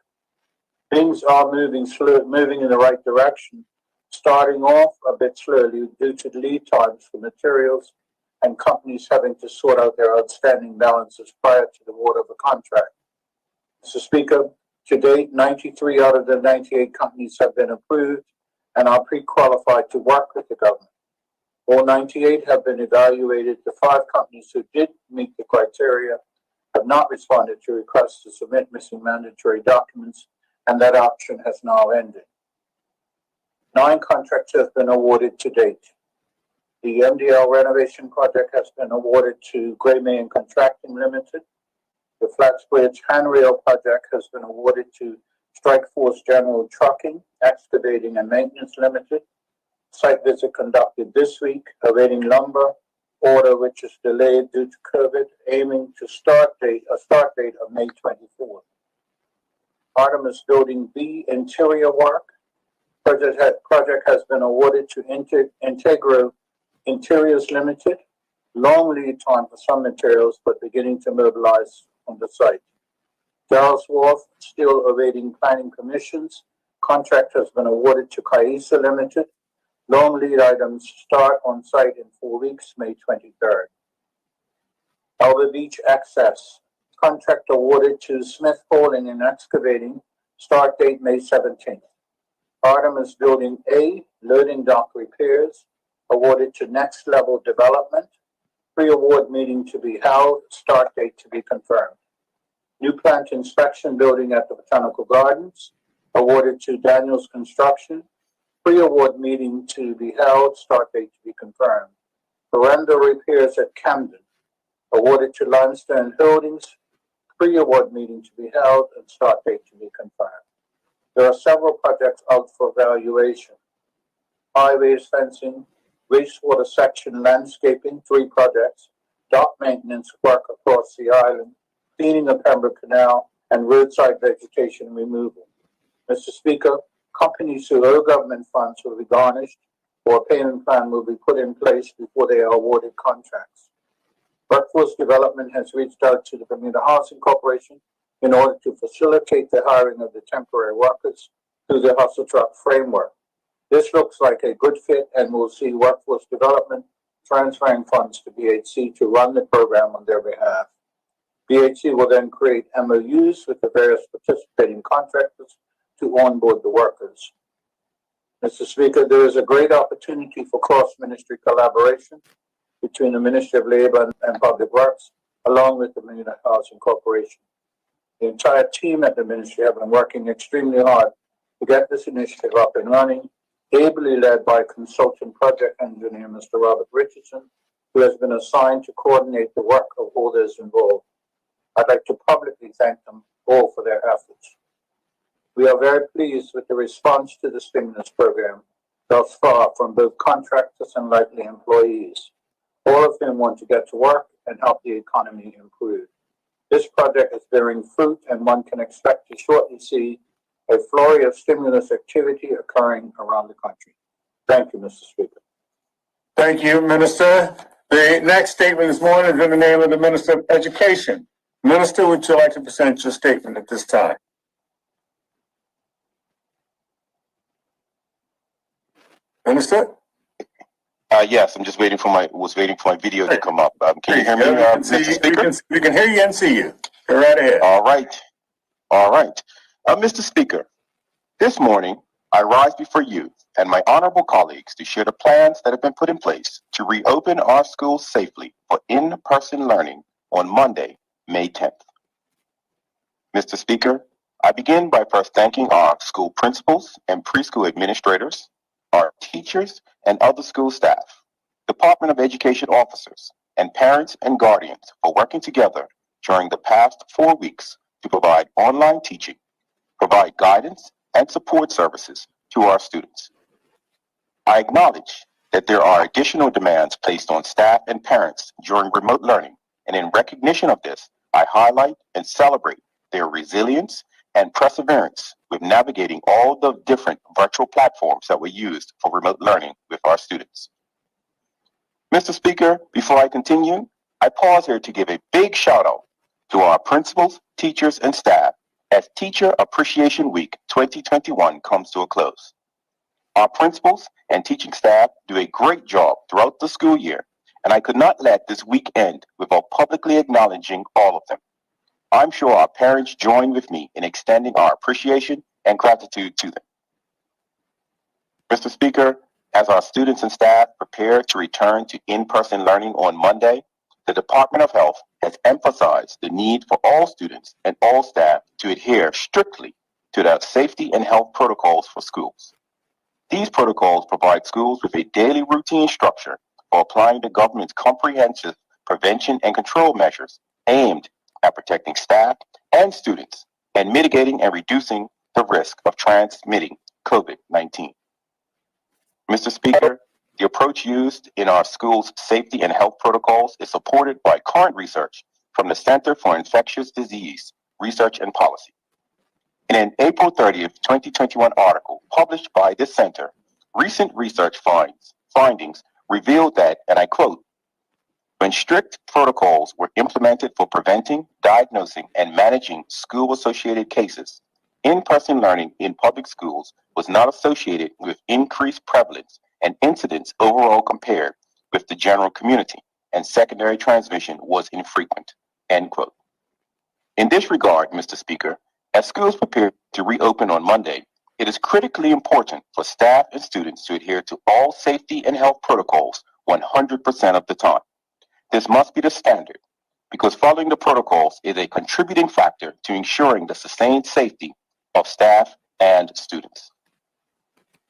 F: Things are moving in the right direction, starting off a bit slowly due to lead times for materials and companies having to sort out their outstanding balances prior to the award of a contract. Mr. Speaker, to date, 93 out of the 98 companies have been approved and are pre-qualified to work with the government. All 98 have been evaluated. The 5 companies who did meet the criteria have not responded to requests to submit missing mandatory documents, and that option has now ended. 9 contracts have been awarded to date. The MDL renovation project has been awarded to Gray Main Contracting Limited. The Flatsbridge Handrail project has been awarded to Strikeforce General Trucking, Excavating and Maintenance Limited. Site visit conducted this week, awaiting lumber order which is delayed due to COVID, aiming to a start date of May 24th. Artemis Building B interior work. Project has been awarded to Integro Interiors Limited. Long lead time for some materials, but beginning to mobilize on the site. Dallas Wharf still awaiting planning permissions. Contract has been awarded to Kaisa Limited. Long lead items start on site in 4 weeks, May 23rd. Alba Beach Access. Contract awarded to Smith Hauling and Excavating. Start date May 17th. Artemis Building A, loading dock repairs, awarded to Next Level Development. Pre-award meeting to be held, start date to be confirmed. New plant inspection building at the Botanical Gardens, awarded to Daniels Construction. Pre-award meeting to be held, start date to be confirmed. Veranda repairs at Camden, awarded to Limestone Holdings. Pre-award meeting to be held and start date to be confirmed. There are several projects out for evaluation. Highways fencing, wastewater section landscaping, 3 projects, dock maintenance work across the island, cleaning of Pembroke Canal, and roadside vegetation removal. Mr. Speaker, companies who owe government funds will be garnished, or a payment plan will be put in place before they are awarded contracts. Workforce Development has reached out to the Bermuda Housing Corporation in order to facilitate the hiring of the temporary workers through the Hustle Truck framework. This looks like a good fit and will see Workforce Development transferring funds to BHC to run the program on their behalf. BHC will then create MOUs with the various participating contractors to onboard the workers. Mr. Speaker, there is a great opportunity for cross-ministry collaboration between the Ministry of Labor and Public Works, along with the Bermuda Housing Corporation. The entire team at the ministry have been working extremely hard to get this initiative up and running, ably led by consultant project engineer Mr. Robert Richardson, who has been assigned to coordinate the work of all those involved. I'd like to publicly thank them all for their efforts. We are very pleased with the response to the stimulus program thus far from both contractors and likely employees, all of whom want to get to work and help the economy improve. This project is bearing fruit, and one can expect to shortly see a flurry of stimulus activity occurring around the country. Thank you, Mr. Speaker.
A: Thank you, Minister. The next statement this morning is in the name of the Minister of Education. Minister, would you like to present your statement at this time? Minister?
G: Yes, I'm just waiting for my video to come up. Can you hear me, Mr. Speaker?
A: We can hear you and see you. Go right ahead.
G: All right. Mr. Speaker, this morning I rise before you and my honorable colleagues to share the plans that have been put in place to reopen our schools safely for in-person learning on Monday, May 10th. Mr. Speaker, I begin by first thanking our school principals and preschool administrators, our teachers and other school staff, Department of Education officers, and parents and guardians for working together during the past 4 weeks to provide online teaching, provide guidance and support services to our students. I acknowledge that there are additional demands placed on staff and parents during remote learning, and in recognition of this, I highlight and celebrate their resilience and perseverance with navigating all the different virtual platforms that were used for remote learning with our students. Mr. Speaker, before I continue, I pause here to give a big shout out to our principals, teachers, and staff as Teacher Appreciation Week 2021 comes to a close. Our principals and teaching staff do a great job throughout the school year, and I could not let this week end without publicly acknowledging all of them. I'm sure our parents join with me in extending our appreciation and gratitude to them. Mr. Speaker, as our students and staff prepare to return to in-person learning on Monday, the Department of Health has emphasized the need for all students and all staff to adhere strictly to the safety and health protocols for schools. These protocols provide schools with a daily routine structure for applying the government's comprehensive prevention and control measures aimed at protecting staff and students and mitigating and reducing the risk of transmitting COVID-19. Mr. Speaker, the approach used in our schools' safety and health protocols is supported by current research from the Center for Infectious Disease Research and Policy. In an April 30th, 2021 article published by this center, recent research findings revealed that, and I quote, when strict protocols were implemented for preventing, diagnosing, and managing school-associated cases, in-person learning in public schools was not associated with increased prevalence and incidence overall compared with the general community, and secondary transmission was infrequent, end quote. In this regard, Mr. Speaker, as schools prepare to reopen on Monday, it is critically important for staff and students to adhere to all safety and health protocols 100% of the time. This must be the standard because following the protocols is a contributing factor to ensuring the sustained safety of staff and students.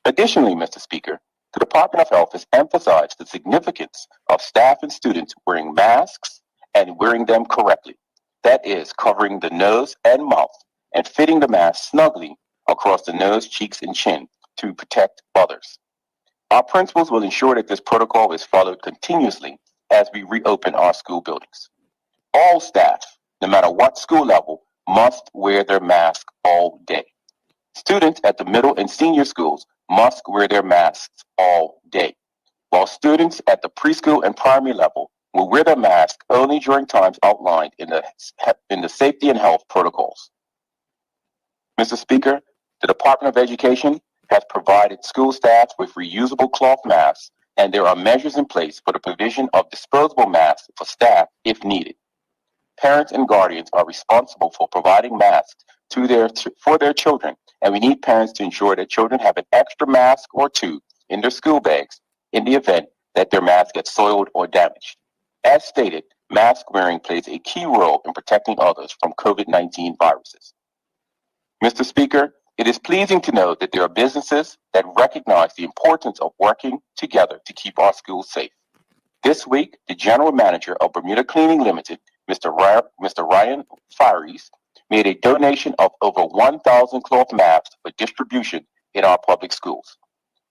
G: Additionally, Mr. Speaker, the Department of Health has emphasized the significance of staff and students wearing masks and wearing them correctly. That is, covering the nose and mouth and fitting the mask snugly across the nose, cheeks, and chin to protect others. Our principals will ensure that this protocol is followed continuously as we reopen our school buildings. All staff, no matter what school level, must wear their mask all day. Students at the middle and senior schools must wear their masks all day, while students at the preschool and primary level will wear their mask only during times outlined in the safety and health protocols. Mr. Speaker, the Department of Education has provided school staff with reusable cloth masks, and there are measures in place for the provision of disposable masks for staff if needed. Parents and guardians are responsible for providing masks for their children, and we need parents to ensure that children have an extra mask or two in their school bags in the event that their mask gets soiled or damaged. As stated, mask wearing plays a key role in protecting others from COVID-19 viruses. Mr. Speaker, it is pleasing to know that there are businesses that recognize the importance of working together to keep our schools safe. This week, the General Manager of Bermuda Cleaning Limited, Mr. Ryan Fires, made a donation of over 1,000 cloth masks for distribution in our public schools.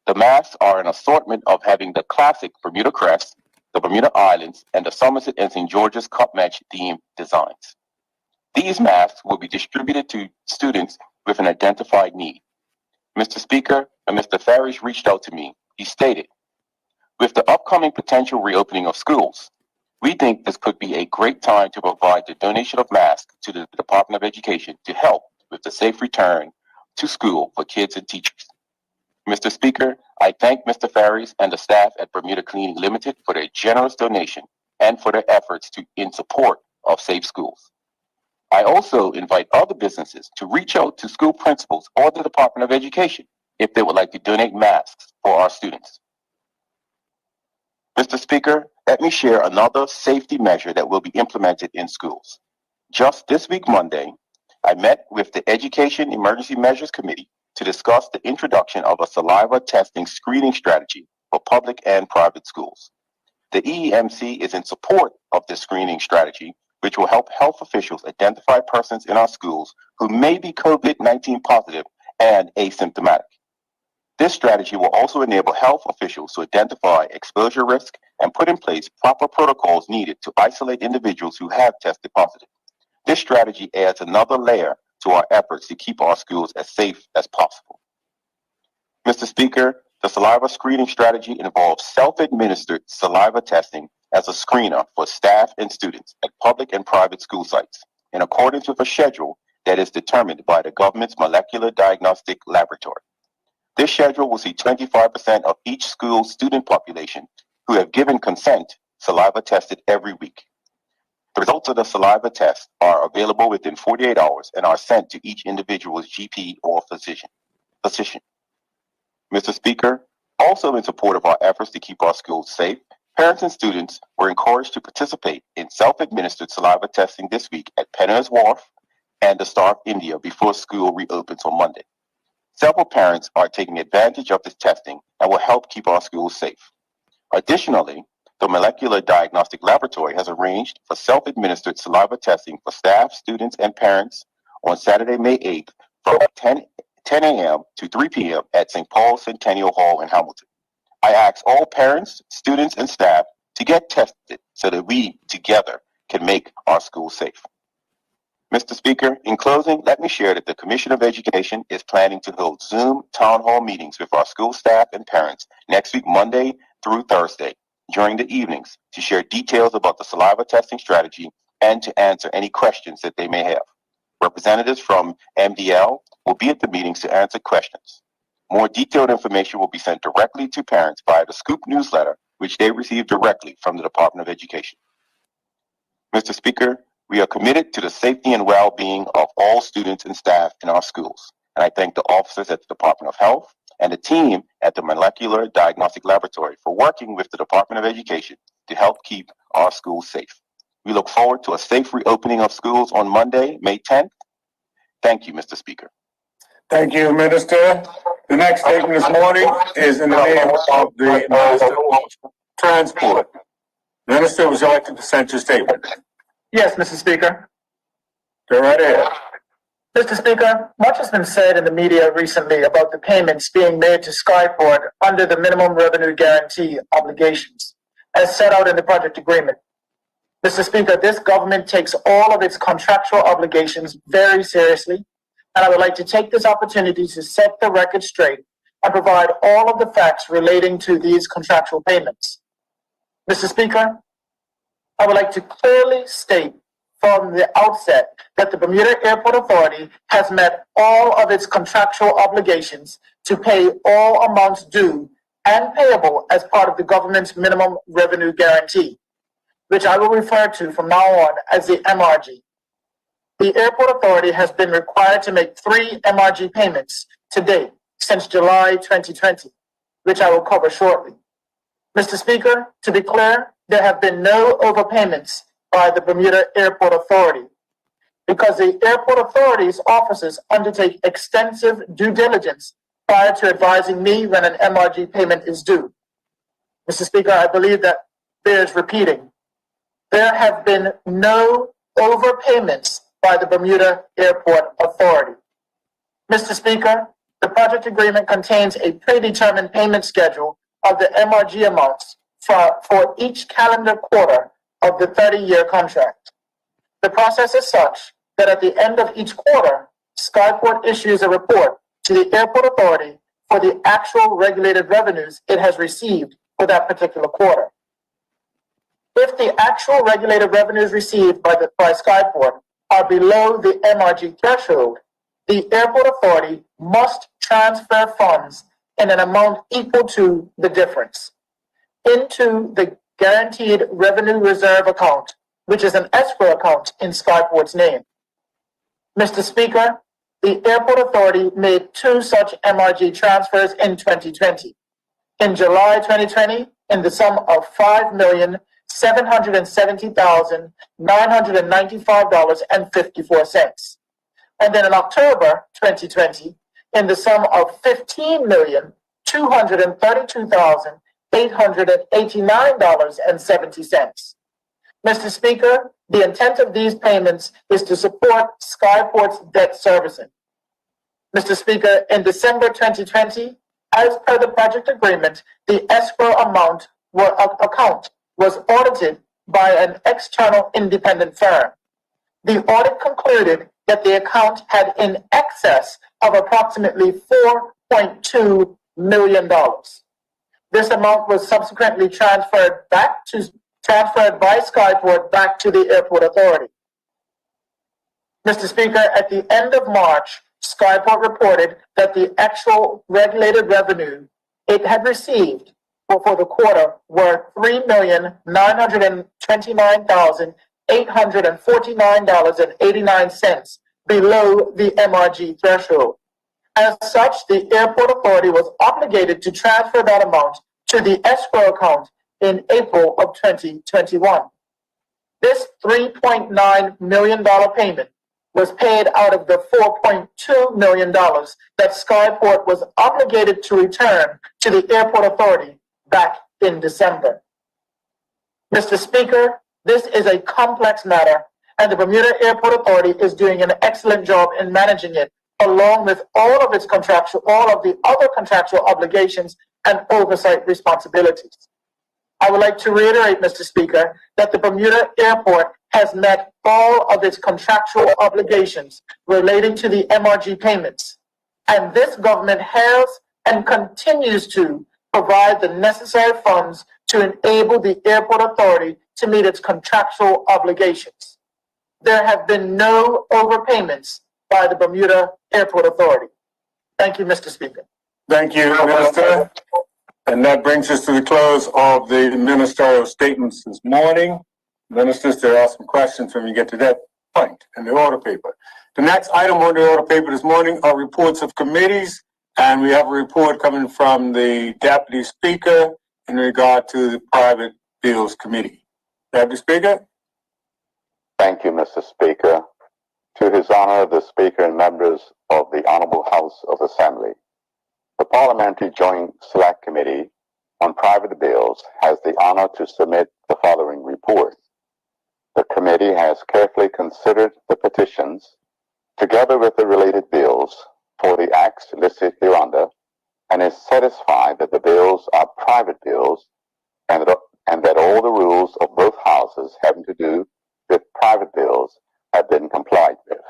G: The masks are an assortment of having the classic Bermuda crest, the Bermuda Islands, and the Somerset and St. George's cup match theme designs. These masks will be distributed to students with an identified need. Mr. Speaker, when Mr. Farish reached out to me, he stated, with the upcoming potential reopening of schools, we think this could be a great time to provide the donation of masks to the Department of Education to help with the safe return to school for kids and teachers. Mr. Speaker, I thank Mr. Farish and the staff at Bermuda Cleaning Limited for their generous donation and for their efforts in support of safe schools. I also invite other businesses to reach out to school principals or the Department of Education if they would like to donate masks for our students. Mr. Speaker, let me share another safety measure that will be implemented in schools. Just this week, Monday, I met with the Education Emergency Measures Committee to discuss the introduction of a saliva testing screening strategy for public and private schools. The EEMC is in support of this screening strategy which will help health officials identify persons in our schools who may be COVID-19 positive and asymptomatic. This strategy will also enable health officials to identify exposure risk and put in place proper protocols needed to isolate individuals who have tested positive. This strategy adds another layer to our efforts to keep our schools as safe as possible. Mr. Speaker, the saliva screening strategy involves self-administered saliva testing as a screener for staff and students at public and private school sites in accordance with a schedule that is determined by the government's molecular diagnostic laboratory. This schedule will see 25% of each school student population who have given consent saliva tested every week. The results of the saliva test are available within 48 hours and are sent to each individual's GP or physician. Mr. Speaker, also in support of our efforts to keep our schools safe, parents and students were encouraged to participate in self-administered saliva testing this week at Penner's Wharf and the Star of India before school reopens on Monday. Several parents are taking advantage of this testing and will help keep our schools safe. Additionally, the Molecular Diagnostic Laboratory has arranged for self-administered saliva testing for staff, students, and parents on Saturday, May 8th from 10 a.m. to 3 p.m. at St. Paul's Centennial Hall in Hamilton. I ask all parents, students, and staff to get tested so that we together can make our schools safe. Mr. Speaker, in closing, let me share that the Commission of Education is planning to hold Zoom town hall meetings with our school staff and parents next week, Monday through Thursday, during the evenings to share details about the saliva testing strategy and to answer any questions that they may have. Representatives from MDL will be at the meetings to answer questions. More detailed information will be sent directly to parents via the Scoop newsletter, which they receive directly from the Department of Education. Mr. Speaker, we are committed to the safety and well-being of all students and staff in our schools, and I thank the officers at the Department of Health and the team at the Molecular Diagnostic Laboratory for working with the Department of Education to help keep our schools safe. We look forward to a safe reopening of schools on Monday, May 10th. Thank you, Mr. Speaker.
A: Thank you, Minister. The next statement this morning is in the name of the Minister of Transport. Minister, would you like to present your statement?
H: Yes, Mr. Speaker.
A: Go right ahead.
H: Mr. Speaker, much has been said in the media recently about the payments being made to Skyport under the minimum revenue guarantee obligations, as set out in the project agreement. Mr. Speaker, this government takes all of its contractual obligations very seriously, and I would like to take this opportunity to set the record straight and provide all of the facts relating to these contractual payments. Mr. Speaker, I would like to clearly state from the outset that the Bermuda Airport Authority has met all of its contractual obligations to pay all amounts due and payable as part of the government's minimum revenue guarantee, which I will refer to from now on as the MRG. The Airport Authority has been required to make 3 MRG payments to date since July 2020, which I will cover shortly. Mr. Speaker, to be clear, there have been no overpayments by the Bermuda Airport Authority because the Airport Authority's officers undertake extensive due diligence prior to advising me when an MRG payment is due. Mr. Speaker, I believe that bears repeating. There have been no overpayments by the Bermuda Airport Authority. Mr. Speaker, the project agreement contains a predetermined payment schedule of the MRG amounts for each calendar quarter of the 30-year contract. The process is such that at the end of each quarter, Skyport issues a report to the Airport Authority for the actual regulated revenues it has received for that particular quarter. If the actual regulated revenues received by Skyport are below the MRG threshold, the Airport Authority must transfer funds in an amount equal to the difference into the Guaranteed Revenue Reserve account, which is an escrow account in Skyport's name. Mr. Speaker, the Airport Authority made 2 such MRG transfers in 2020. In July 2020, in the sum of $5,770,995.54. And then in October 2020, in the sum of $15,232,889.70. Mr. Speaker, The intent of these payments is to support Skyport's debt servicing. Mr. Speaker, in December 2020, as per the project agreement, the escrow account was audited by an external independent firm. The audit concluded that the account had in excess of approximately $4.2 million. This amount was subsequently transferred by Skyport back to the airport authority. Mr. Speaker, at the end of March, Skyport reported that the actual regulated revenue it had received for the quarter were $3,929,849.89 below the MRG threshold. As such, the airport authority was obligated to transfer that amount to the escrow account in April of 2021. This $3.9 million payment was paid out of the $4.2 million that Skyport was obligated to return to the airport authority back in December. Mr. Speaker, this is a complex matter, and the Bermuda Airport Authority is doing an excellent job in managing it, along with all of the other contractual obligations and oversight responsibilities. I would like to reiterate, Mr. Speaker, that the Bermuda Airport has met all of its contractual obligations relating to the MRG payments, and this government has and continues to provide the necessary funds to enable the airport authority to meet its contractual obligations. There have been no overpayments by the Bermuda Airport Authority. Thank you, Mr. Speaker.
A: Thank you, Minister. And that brings us to the close of the ministerial statements this morning. Ministers, there are some questions when we get to that point in the order paper. The next item on the order paper this morning are reports of committees, and we have a report coming from the Deputy Speaker in regard to the Private Bills Committee. Deputy Speaker?
G: Thank you, Mr. Speaker. To His Honor, the Speaker and members of the Honorable House of Assembly, the Parliamentary Joint Select Committee on Private Bills has the honor to submit the following report. The committee has carefully considered the petitions, together with the related bills, for the acts listed hereunder, and is satisfied that the bills are private bills and that all the rules of both houses having to do with private bills have been complied with.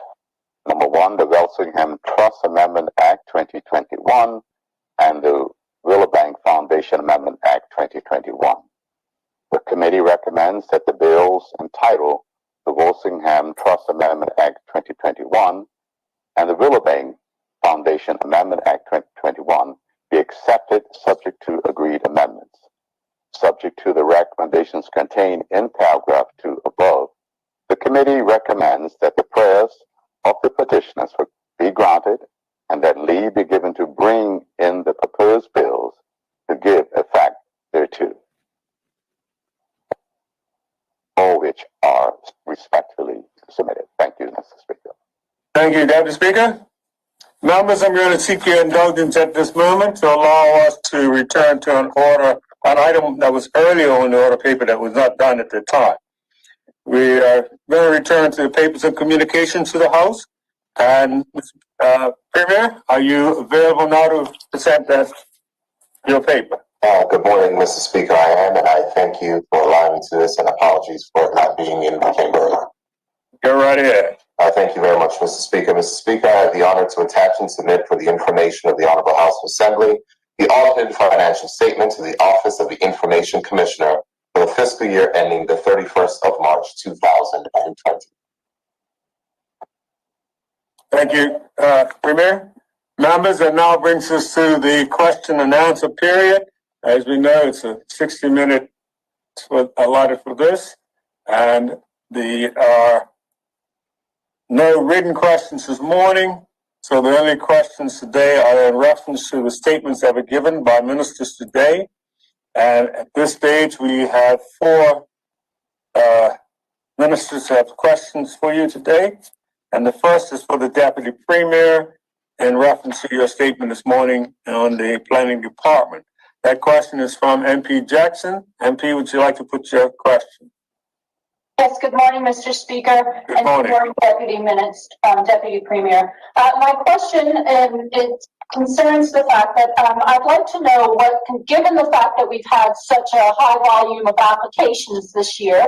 G: Number one, the Walsingham Trust Amendment Act 2021 and the Willowbank Foundation Amendment Act 2021. The committee recommends that the bills entitled the Walsingham Trust Amendment Act 2021 and the Willowbank Foundation Amendment Act 2021 be accepted subject to agreed amendments. Subject to the recommendations contained in paragraph 2 above, the committee recommends that the prayers of the petitioners be granted and that leave be given to bring in the proposed bills to give effect thereto. All which are respectfully submitted. Thank you, Mr. Speaker.
A: Thank you, Deputy Speaker. Members, I'm going to seek your indulgence at this moment to allow us to return to an item that was earlier on the order paper that was not done at the time. We are going to return to the papers and communications to the House. And Premier, are you available now to present your paper?
I: Good morning, Mr. Speaker. I am, and I thank you for allowing me to this, and apologies for not being in the chamber earlier.
A: Go right ahead.
I: Thank you very much, Mr. Speaker. Mr. Speaker, I have the honor to attach and submit for the information of the Honorable House of Assembly the audited financial statement to the Office of the Information Commissioner for the fiscal year ending the 31st of March, 2020.
A: Thank you, Premier. Members, that now brings us to the question and answer period. As we know, it's a 60-minute allotted for this, and there are no written questions this morning. So the only questions today are in reference to the statements that were given by ministers today. And at this stage, we have 4 ministers who have questions for you today. And the first is for the Deputy Premier in reference to your statement this morning on the Planning Department. That question is from MP Jackson. MP, would you like to put your question?
J: Yes, good morning, Mr. Speaker.
A: Good morning.
J: Deputy Premier. My question it concerns the fact that I'd like to know given the fact that we've had such a high volume of applications this year,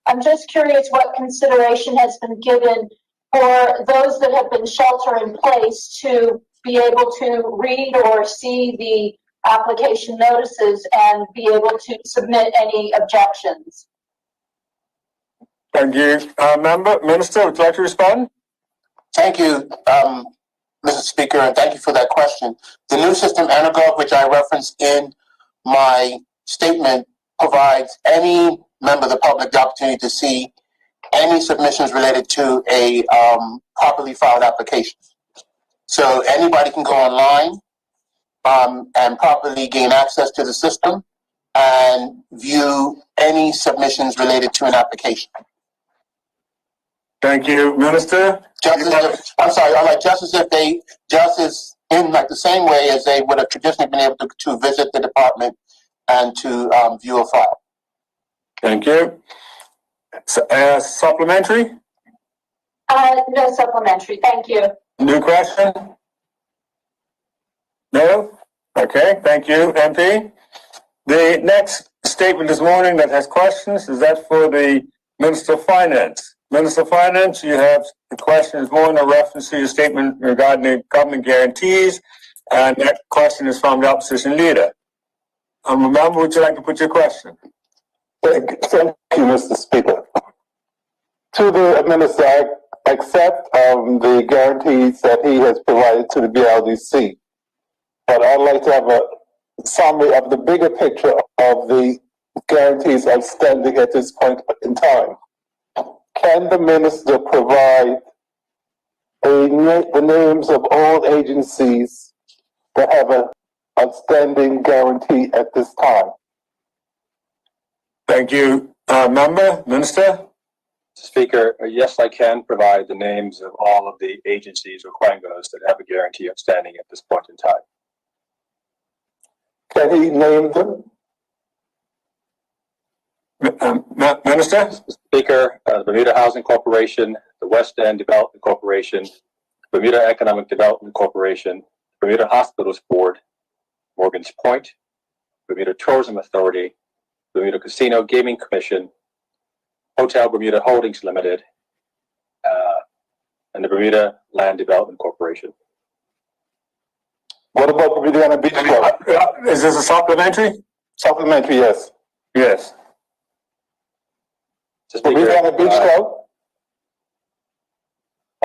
J: I'm just curious what consideration has been given for those that have been shelter in place to be able to read or see the application notices and be able to submit any objections.
A: Thank you. Minister, would you like to respond?
B: Thank you, Mr. Speaker, and thank you for that question. The new system, Energov, which I referenced in my statement, provides any member of the public the opportunity to see any submissions related to a properly filed application. So anybody can go online and properly gain access to the system and view any submissions related to an application.
A: Thank you, Minister.
B: Just as in like the same way as they would have traditionally been able to visit the department and to view a file.
A: Thank you. Supplementary?
J: No supplementary, thank you.
A: New question? No? Okay, thank you, MP. The next statement this morning that has questions, is that for the Minister of Finance? Minister of Finance, you have the question this morning in reference to your statement regarding the government guarantees, and that question is from the opposition leader. Remember, would you like to put your question?
K: Thank you, Mr. Speaker. To the Minister, I accept the guarantees that he has provided to the BLDC, but I'd like to have a summary of the bigger picture of the guarantees outstanding at this point in time. Can the Minister provide the names of all agencies that have an outstanding guarantee at this time?
A: Thank you, Minister.
C: Speaker, yes, I can provide the names of all of the agencies or quangos that have a guarantee outstanding at this point in time.
K: Can he name them?
A: Minister?
C: Speaker, the Bermuda Housing Corporation, the West End Development Corporation, Bermuda Economic Development Corporation, Bermuda Hospitals Board, Morgan's Point, Bermuda Tourism Authority, Bermuda Casino Gaming Commission, Hotel Bermuda Holdings Limited, and the Bermuda Land Development Corporation.
K: What about Bermuda Beach Club?
A: Is this a supplementary?
K: Supplementary, yes.
A: Yes.
K: Bermuda Beach Club?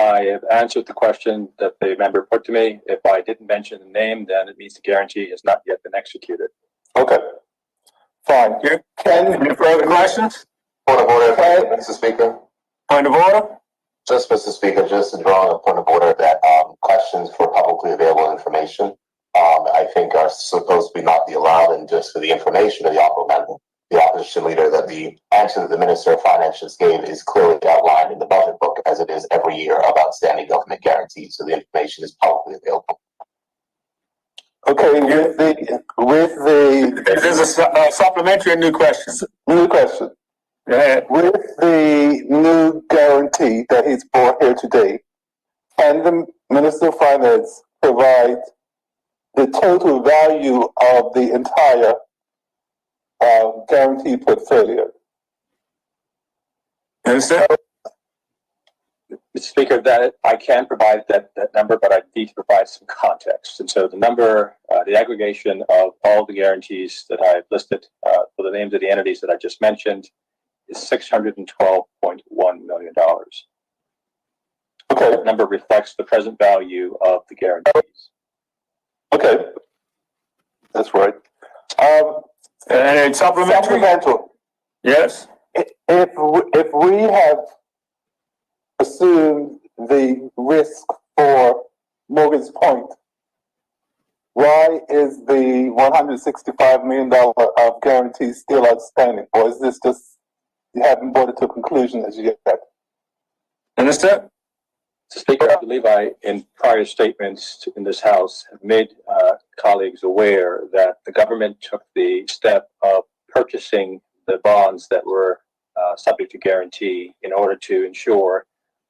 C: I have answered the question that the member put to me. If I didn't mention the name, then it means the guarantee has not yet been executed.
K: Okay. Fine.
A: Any further questions?
I: Point of order, Mr. Speaker.
A: Point of order?
I: Just, Mr. Speaker, just to draw a point of order that questions for publicly available information, I think are supposed to not be allowed, and just for the information of the opposition leader, that the answer that the Minister of Finance just gave is clearly outlined in the budget book, as it is every year, of outstanding government guarantees. So the information is publicly available.
K: Okay, with the
A: Is this a supplementary or new question?
K: new question.
A: Go ahead.
K: With the new guarantee that he's brought here today, can the Minister of Finance provide the total value of the entire guarantee portfolio?
A: Minister?
C: Mr. Speaker, that I can provide that number, but I need to provide some context. And so the number, the aggregation of all the guarantees that I've listed for the names of the entities that I just mentioned is $612.1 million.
K: Okay.
C: That number reflects the present value of the guarantees.
K: Okay. That's right.
A: And supplementary?
K: Supplemental.
A: Yes.
K: If we have assumed the risk for Morgan's Point, why is the $165 million of guarantee still outstanding? Or is this just, you haven't brought it to a conclusion as yet?
A: Minister?
C: Mr. Speaker, I believe I, in prior statements in this House, have made colleagues aware that the government took the step of purchasing the bonds that were subject to guarantee in order to ensure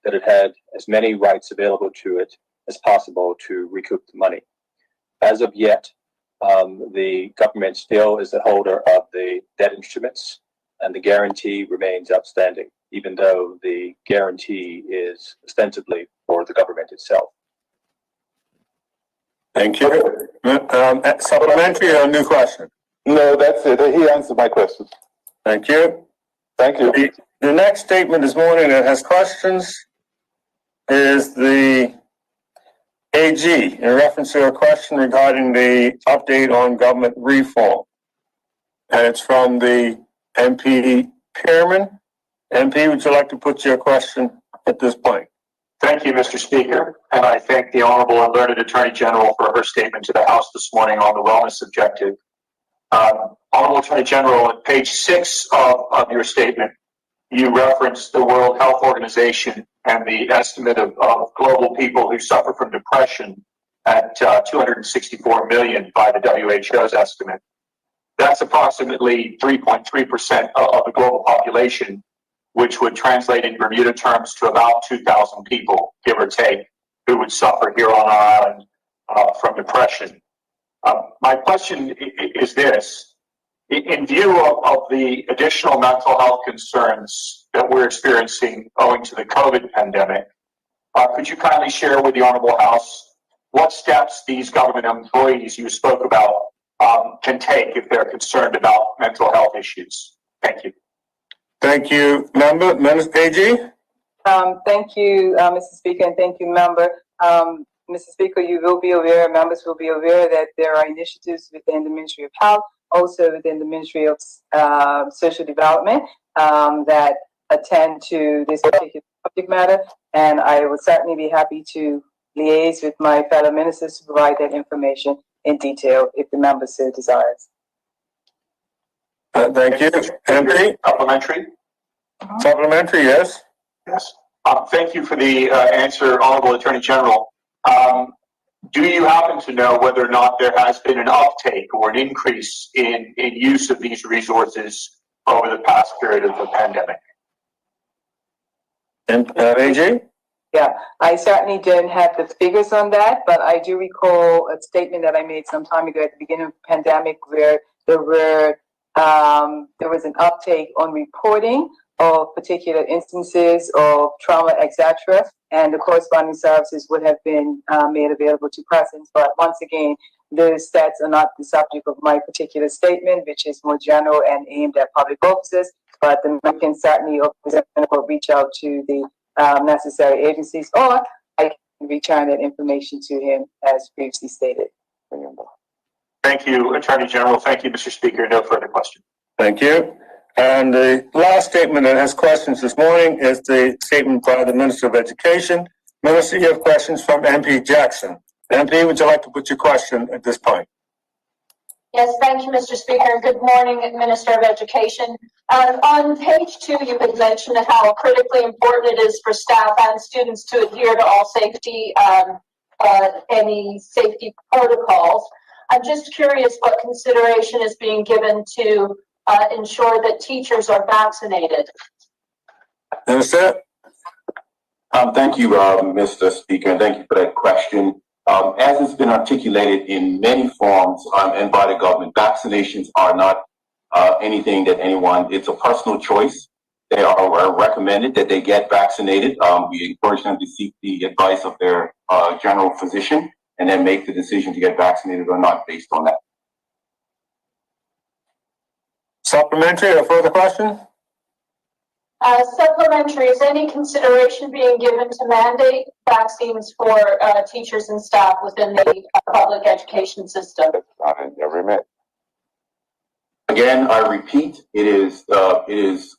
C: that it had as many rights available to it as possible to recoup the money. As of yet, the government still is the holder of the debt instruments, and the guarantee remains outstanding, even though the guarantee is ostensibly for the government itself.
A: Thank you. Supplementary or new question?
K: No, that's it. He answered my question.
A: Thank you.
K: Thank you.
A: The next statement this morning that has questions is the AG in reference to a question regarding the update on government reform. And it's from the MP Pearman. MP, would you like to put your question at this point?
L: Thank you, Mr. Speaker, and I thank the Honorable and Learned Attorney General for her statement to the House this morning on the wellness objective. Honorable Attorney General, at page 6 of your statement, you referenced the World Health Organization and the estimate of global people who suffer from depression at 264 million by the WHO's estimate. That's approximately 3.3% of the global population, which would translate in Bermuda terms to about 2,000 people, give or take, who would suffer here on our island from depression. My question is this: in view of the additional mental health concerns that we're experiencing owing to the COVID pandemic, could you kindly share with the Honorable House what steps these government employees you spoke about can take if they're concerned about mental health issues? Thank you.
A: Thank you, member. Minister AG?
D: Thank you, Mr. Speaker, and thank you, member. Mr. Speaker, you will be aware, members will be aware that there are initiatives within the Ministry of Health, also within the Ministry of Social Development, that attend to this particular subject matter, and I would certainly be happy to liaise with my fellow ministers to provide that information in detail if the member so desires.
A: Thank you. MP?
L: Supplementary?
A: Supplementary, yes.
L: Yes. Thank you for the answer, Honorable Attorney General. Do you happen to know whether or not there has been an uptake or an increase in use of these resources over the past period of the pandemic?
A: And AG?
D: Yeah, I certainly don't have the figures on that, but I do recall a statement that I made some time ago at the beginning of the pandemic where there was an uptake on reporting of particular instances of trauma, etc., and the corresponding services would have been made available to persons. But once again, those stats are not the subject of my particular statement, which is more general and aimed at public officers. But the member can certainly reach out to the necessary agencies, or I can return that information to him as previously stated.
L: Thank you, Attorney General. Thank you, Mr. Speaker. No further questions.
A: Thank you. And the last statement that has questions this morning is the statement by the Minister of Education. Minister, you have questions from MP Jackson. MP, would you like to put your question at this point?
J: Yes, thank you, Mr. Speaker. Good morning, Minister of Education. On page 2, you had mentioned how critically important it is for staff and students to adhere to all safety, any safety protocols. I'm just curious what consideration is being given to ensure that teachers are vaccinated.
A: Minister?
G: Thank you, Mr. Speaker, and thank you for that question. As it's been articulated in many forms and by the government, vaccinations are not anything that it's a personal choice. They are recommended that they get vaccinated. We encourage them to seek the advice of their general physician and then make the decision to get vaccinated or not based on that.
A: Supplementary or further question?
J: Supplementary, is any consideration being given to mandate vaccines for teachers and staff within the public education system?
G: Again, I repeat, it is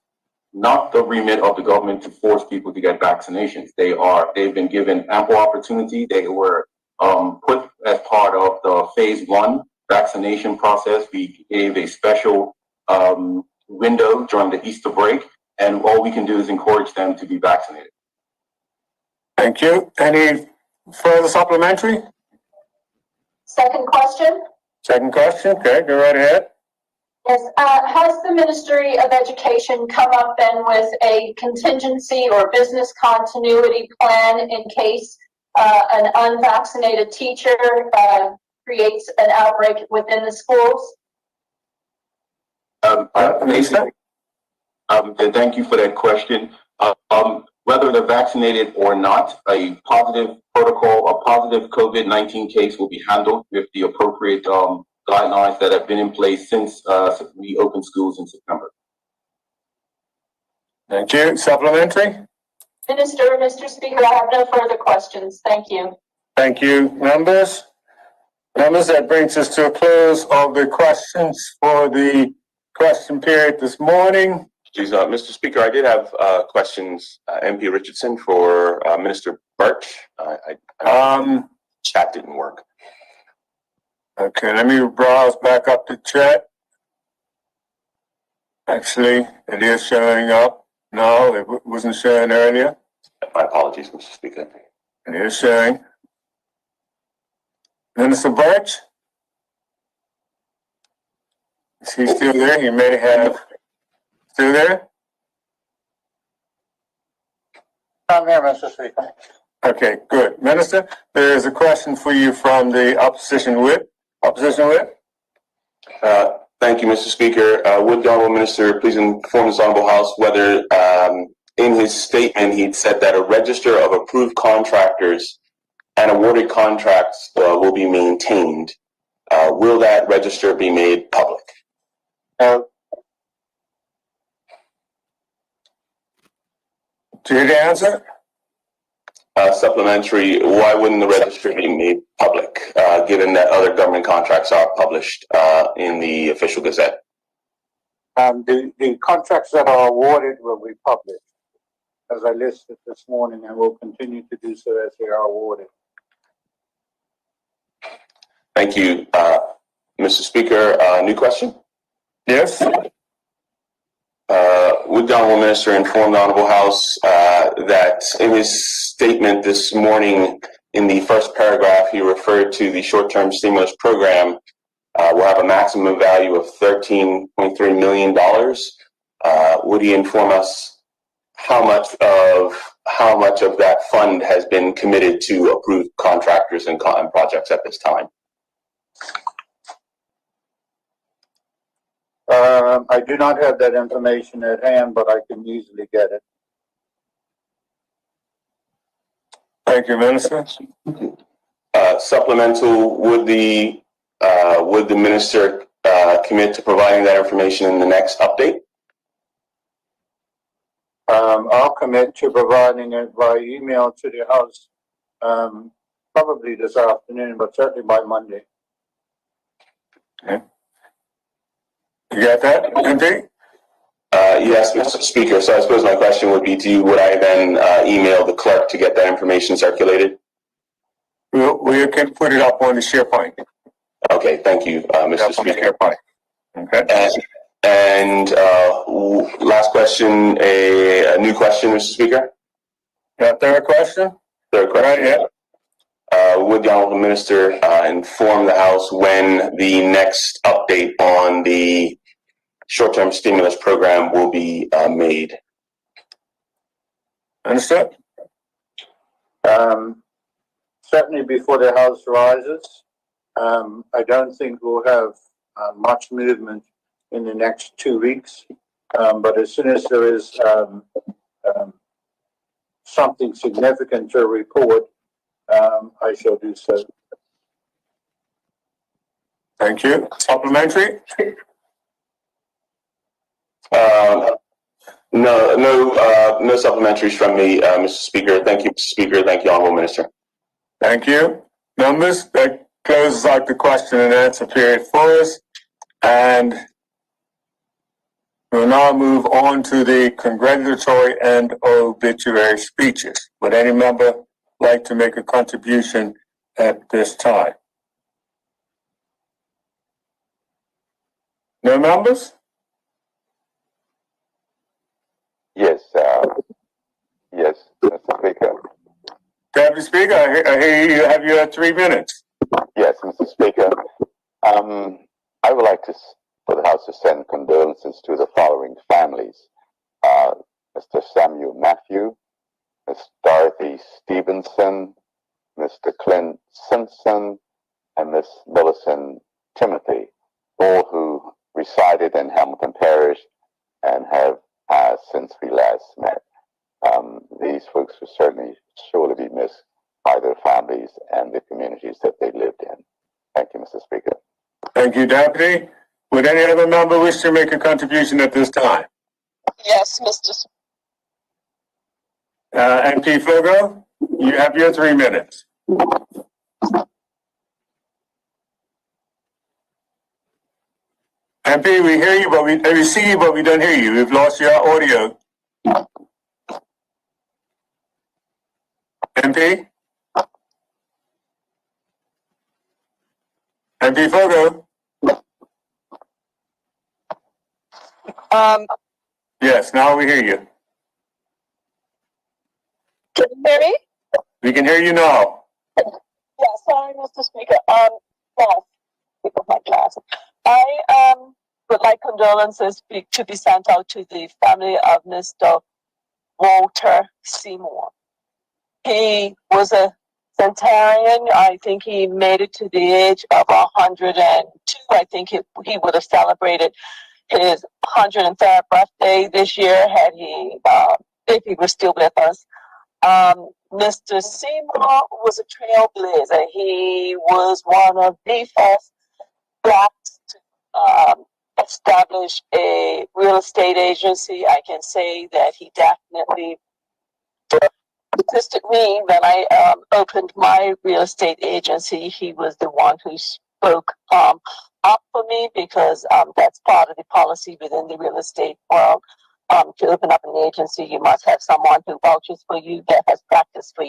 G: not the remit of the government to force people to get vaccinations. They've been given ample opportunity. They were put as part of the phase 1 vaccination process. We gave a special window during the Easter break, and all we can do is encourage them to be vaccinated.
A: Thank you. Any further supplementary?
J: Second question.
A: Second question. Okay, go right ahead.
J: Yes, has the Ministry of Education come up then with a contingency or business continuity plan in case an unvaccinated teacher creates an outbreak within the schools?
G: And thank you for that question. Whether they're vaccinated or not, a positive protocol, a positive COVID-19 case will be handled with the appropriate guidelines that have been in place since we opened schools in September.
A: Thank you. Supplementary?
J: Mr. Speaker, I have no further questions. Thank you.
A: Thank you, members. Members, that brings us to a close of the questions for the question period this morning.
G: Please, Mr. Speaker, I did have questions, MP Richardson, for Minister BURCH. Chat didn't work.
A: Okay, let me browse back up the chat. Actually, it is showing up. No, it wasn't showing earlier.
G: My apologies, Mr. Speaker.
A: It is showing. Minister BURCH? Is he still there? He may have. Still there?
F: I'm here, Mr. Speaker.
A: Okay, good. Minister, there is a question for you from the opposition whip. Opposition whip?
G: Thank you, Mr. Speaker. Would the Honourable Minister please inform this Honourable House whether in his statement he'd said that a register of approved contractors and awarded contracts will be maintained. Will that register be made public?
A: Do you hear the answer?
G: Supplementary, why wouldn't the register be made public, given that other government contracts are published in the official gazette?
F: The contracts that are awarded will be published, as I listed this morning, and will continue to do so as they are awarded.
G: Thank you, Mr. Speaker. New question?
A: Yes.
G: Would the Honourable Minister inform the Honourable House that in his statement this morning, in the first paragraph, he referred to the short-term stimulus program will have a maximum value of $13.3 million. Would he inform us how much of that fund has been committed to approved contractors and projects at this time?
F: I do not have that information at hand, but I can easily get it.
A: Thank you, Minister.
G: Supplemental, would the Minister commit to providing that information in the next update?
F: I'll commit to providing it by email to the House, probably this afternoon, but certainly by Monday.
A: Okay. You got that, MP?
G: Yes, Mr. Speaker. So I suppose my question would be to you, would I then email the clerk to get that information circulated?
A: We can put it up on the SharePoint.
G: Okay, thank you, Mr. Speaker.
A: Okay.
G: And last question, a new question, Mr. Speaker.
A: Third question?
G: Third question.
A: Right, yeah.
G: Would the Honourable Minister inform the House when the next update on the short-term stimulus program will be made?
A: Understood.
F: Certainly before the House rises. I don't think we'll have much movement in the next 2 weeks, but as soon as there is something significant to report, I shall do so.
A: Thank you. Supplementary?
G: No supplementaries from me, Mr. Speaker. Thank you, Mr. Speaker. Thank you, Honourable Minister.
A: Thank you. Members, that closes out the question and answer period for us. And we'll now move on to the congratulatory and obituary speeches. Would any member like to make a contribution at this time? No members?
K: Yes, yes, Mr. Speaker.
A: Deputy Speaker, I hear you have your 3 minutes.
K: Yes, Mr. Speaker. I would like to, for the House to send condolences to the following families. Mr. Samuel Matthew, Ms. Dorothy Stevenson, Mr. Clint Simpson, and Ms. Millicent Timothy, all who resided in Hamilton Parish and have passed since we last met. These folks will certainly surely be missed by their families and the communities that they lived in. Thank you, Mr. Speaker.
A: Thank you, Deputy. Would any other member wish to make a contribution at this time?
J: Yes, Mr.
A: MP Flogo, you have your 3 minutes. MP, we hear you, but we see you, but we don't hear you. We've lost your audio. MP? MP Flogo? Yes, now we hear you.
J: Can you hear me?
A: We can hear you now.
J: Yeah, sorry, Mr. Speaker. Yes, people my class. I would like condolences to be sent out to the family of Mr. Walter Seymour. He was a centenarian. I think he made it to the age of 102. I think he would have celebrated his 103rd birthday this year had he, if he was still with us. Mr. Seymour was a trailblazer. He was one of the first blacks to establish a real estate agency. I can say that he definitely assisted me when I opened my real estate agency. He was the one who spoke up for me because that's part of the policy within the real estate world. To open up an agency, you must have someone who vouches for you, that has practiced for you.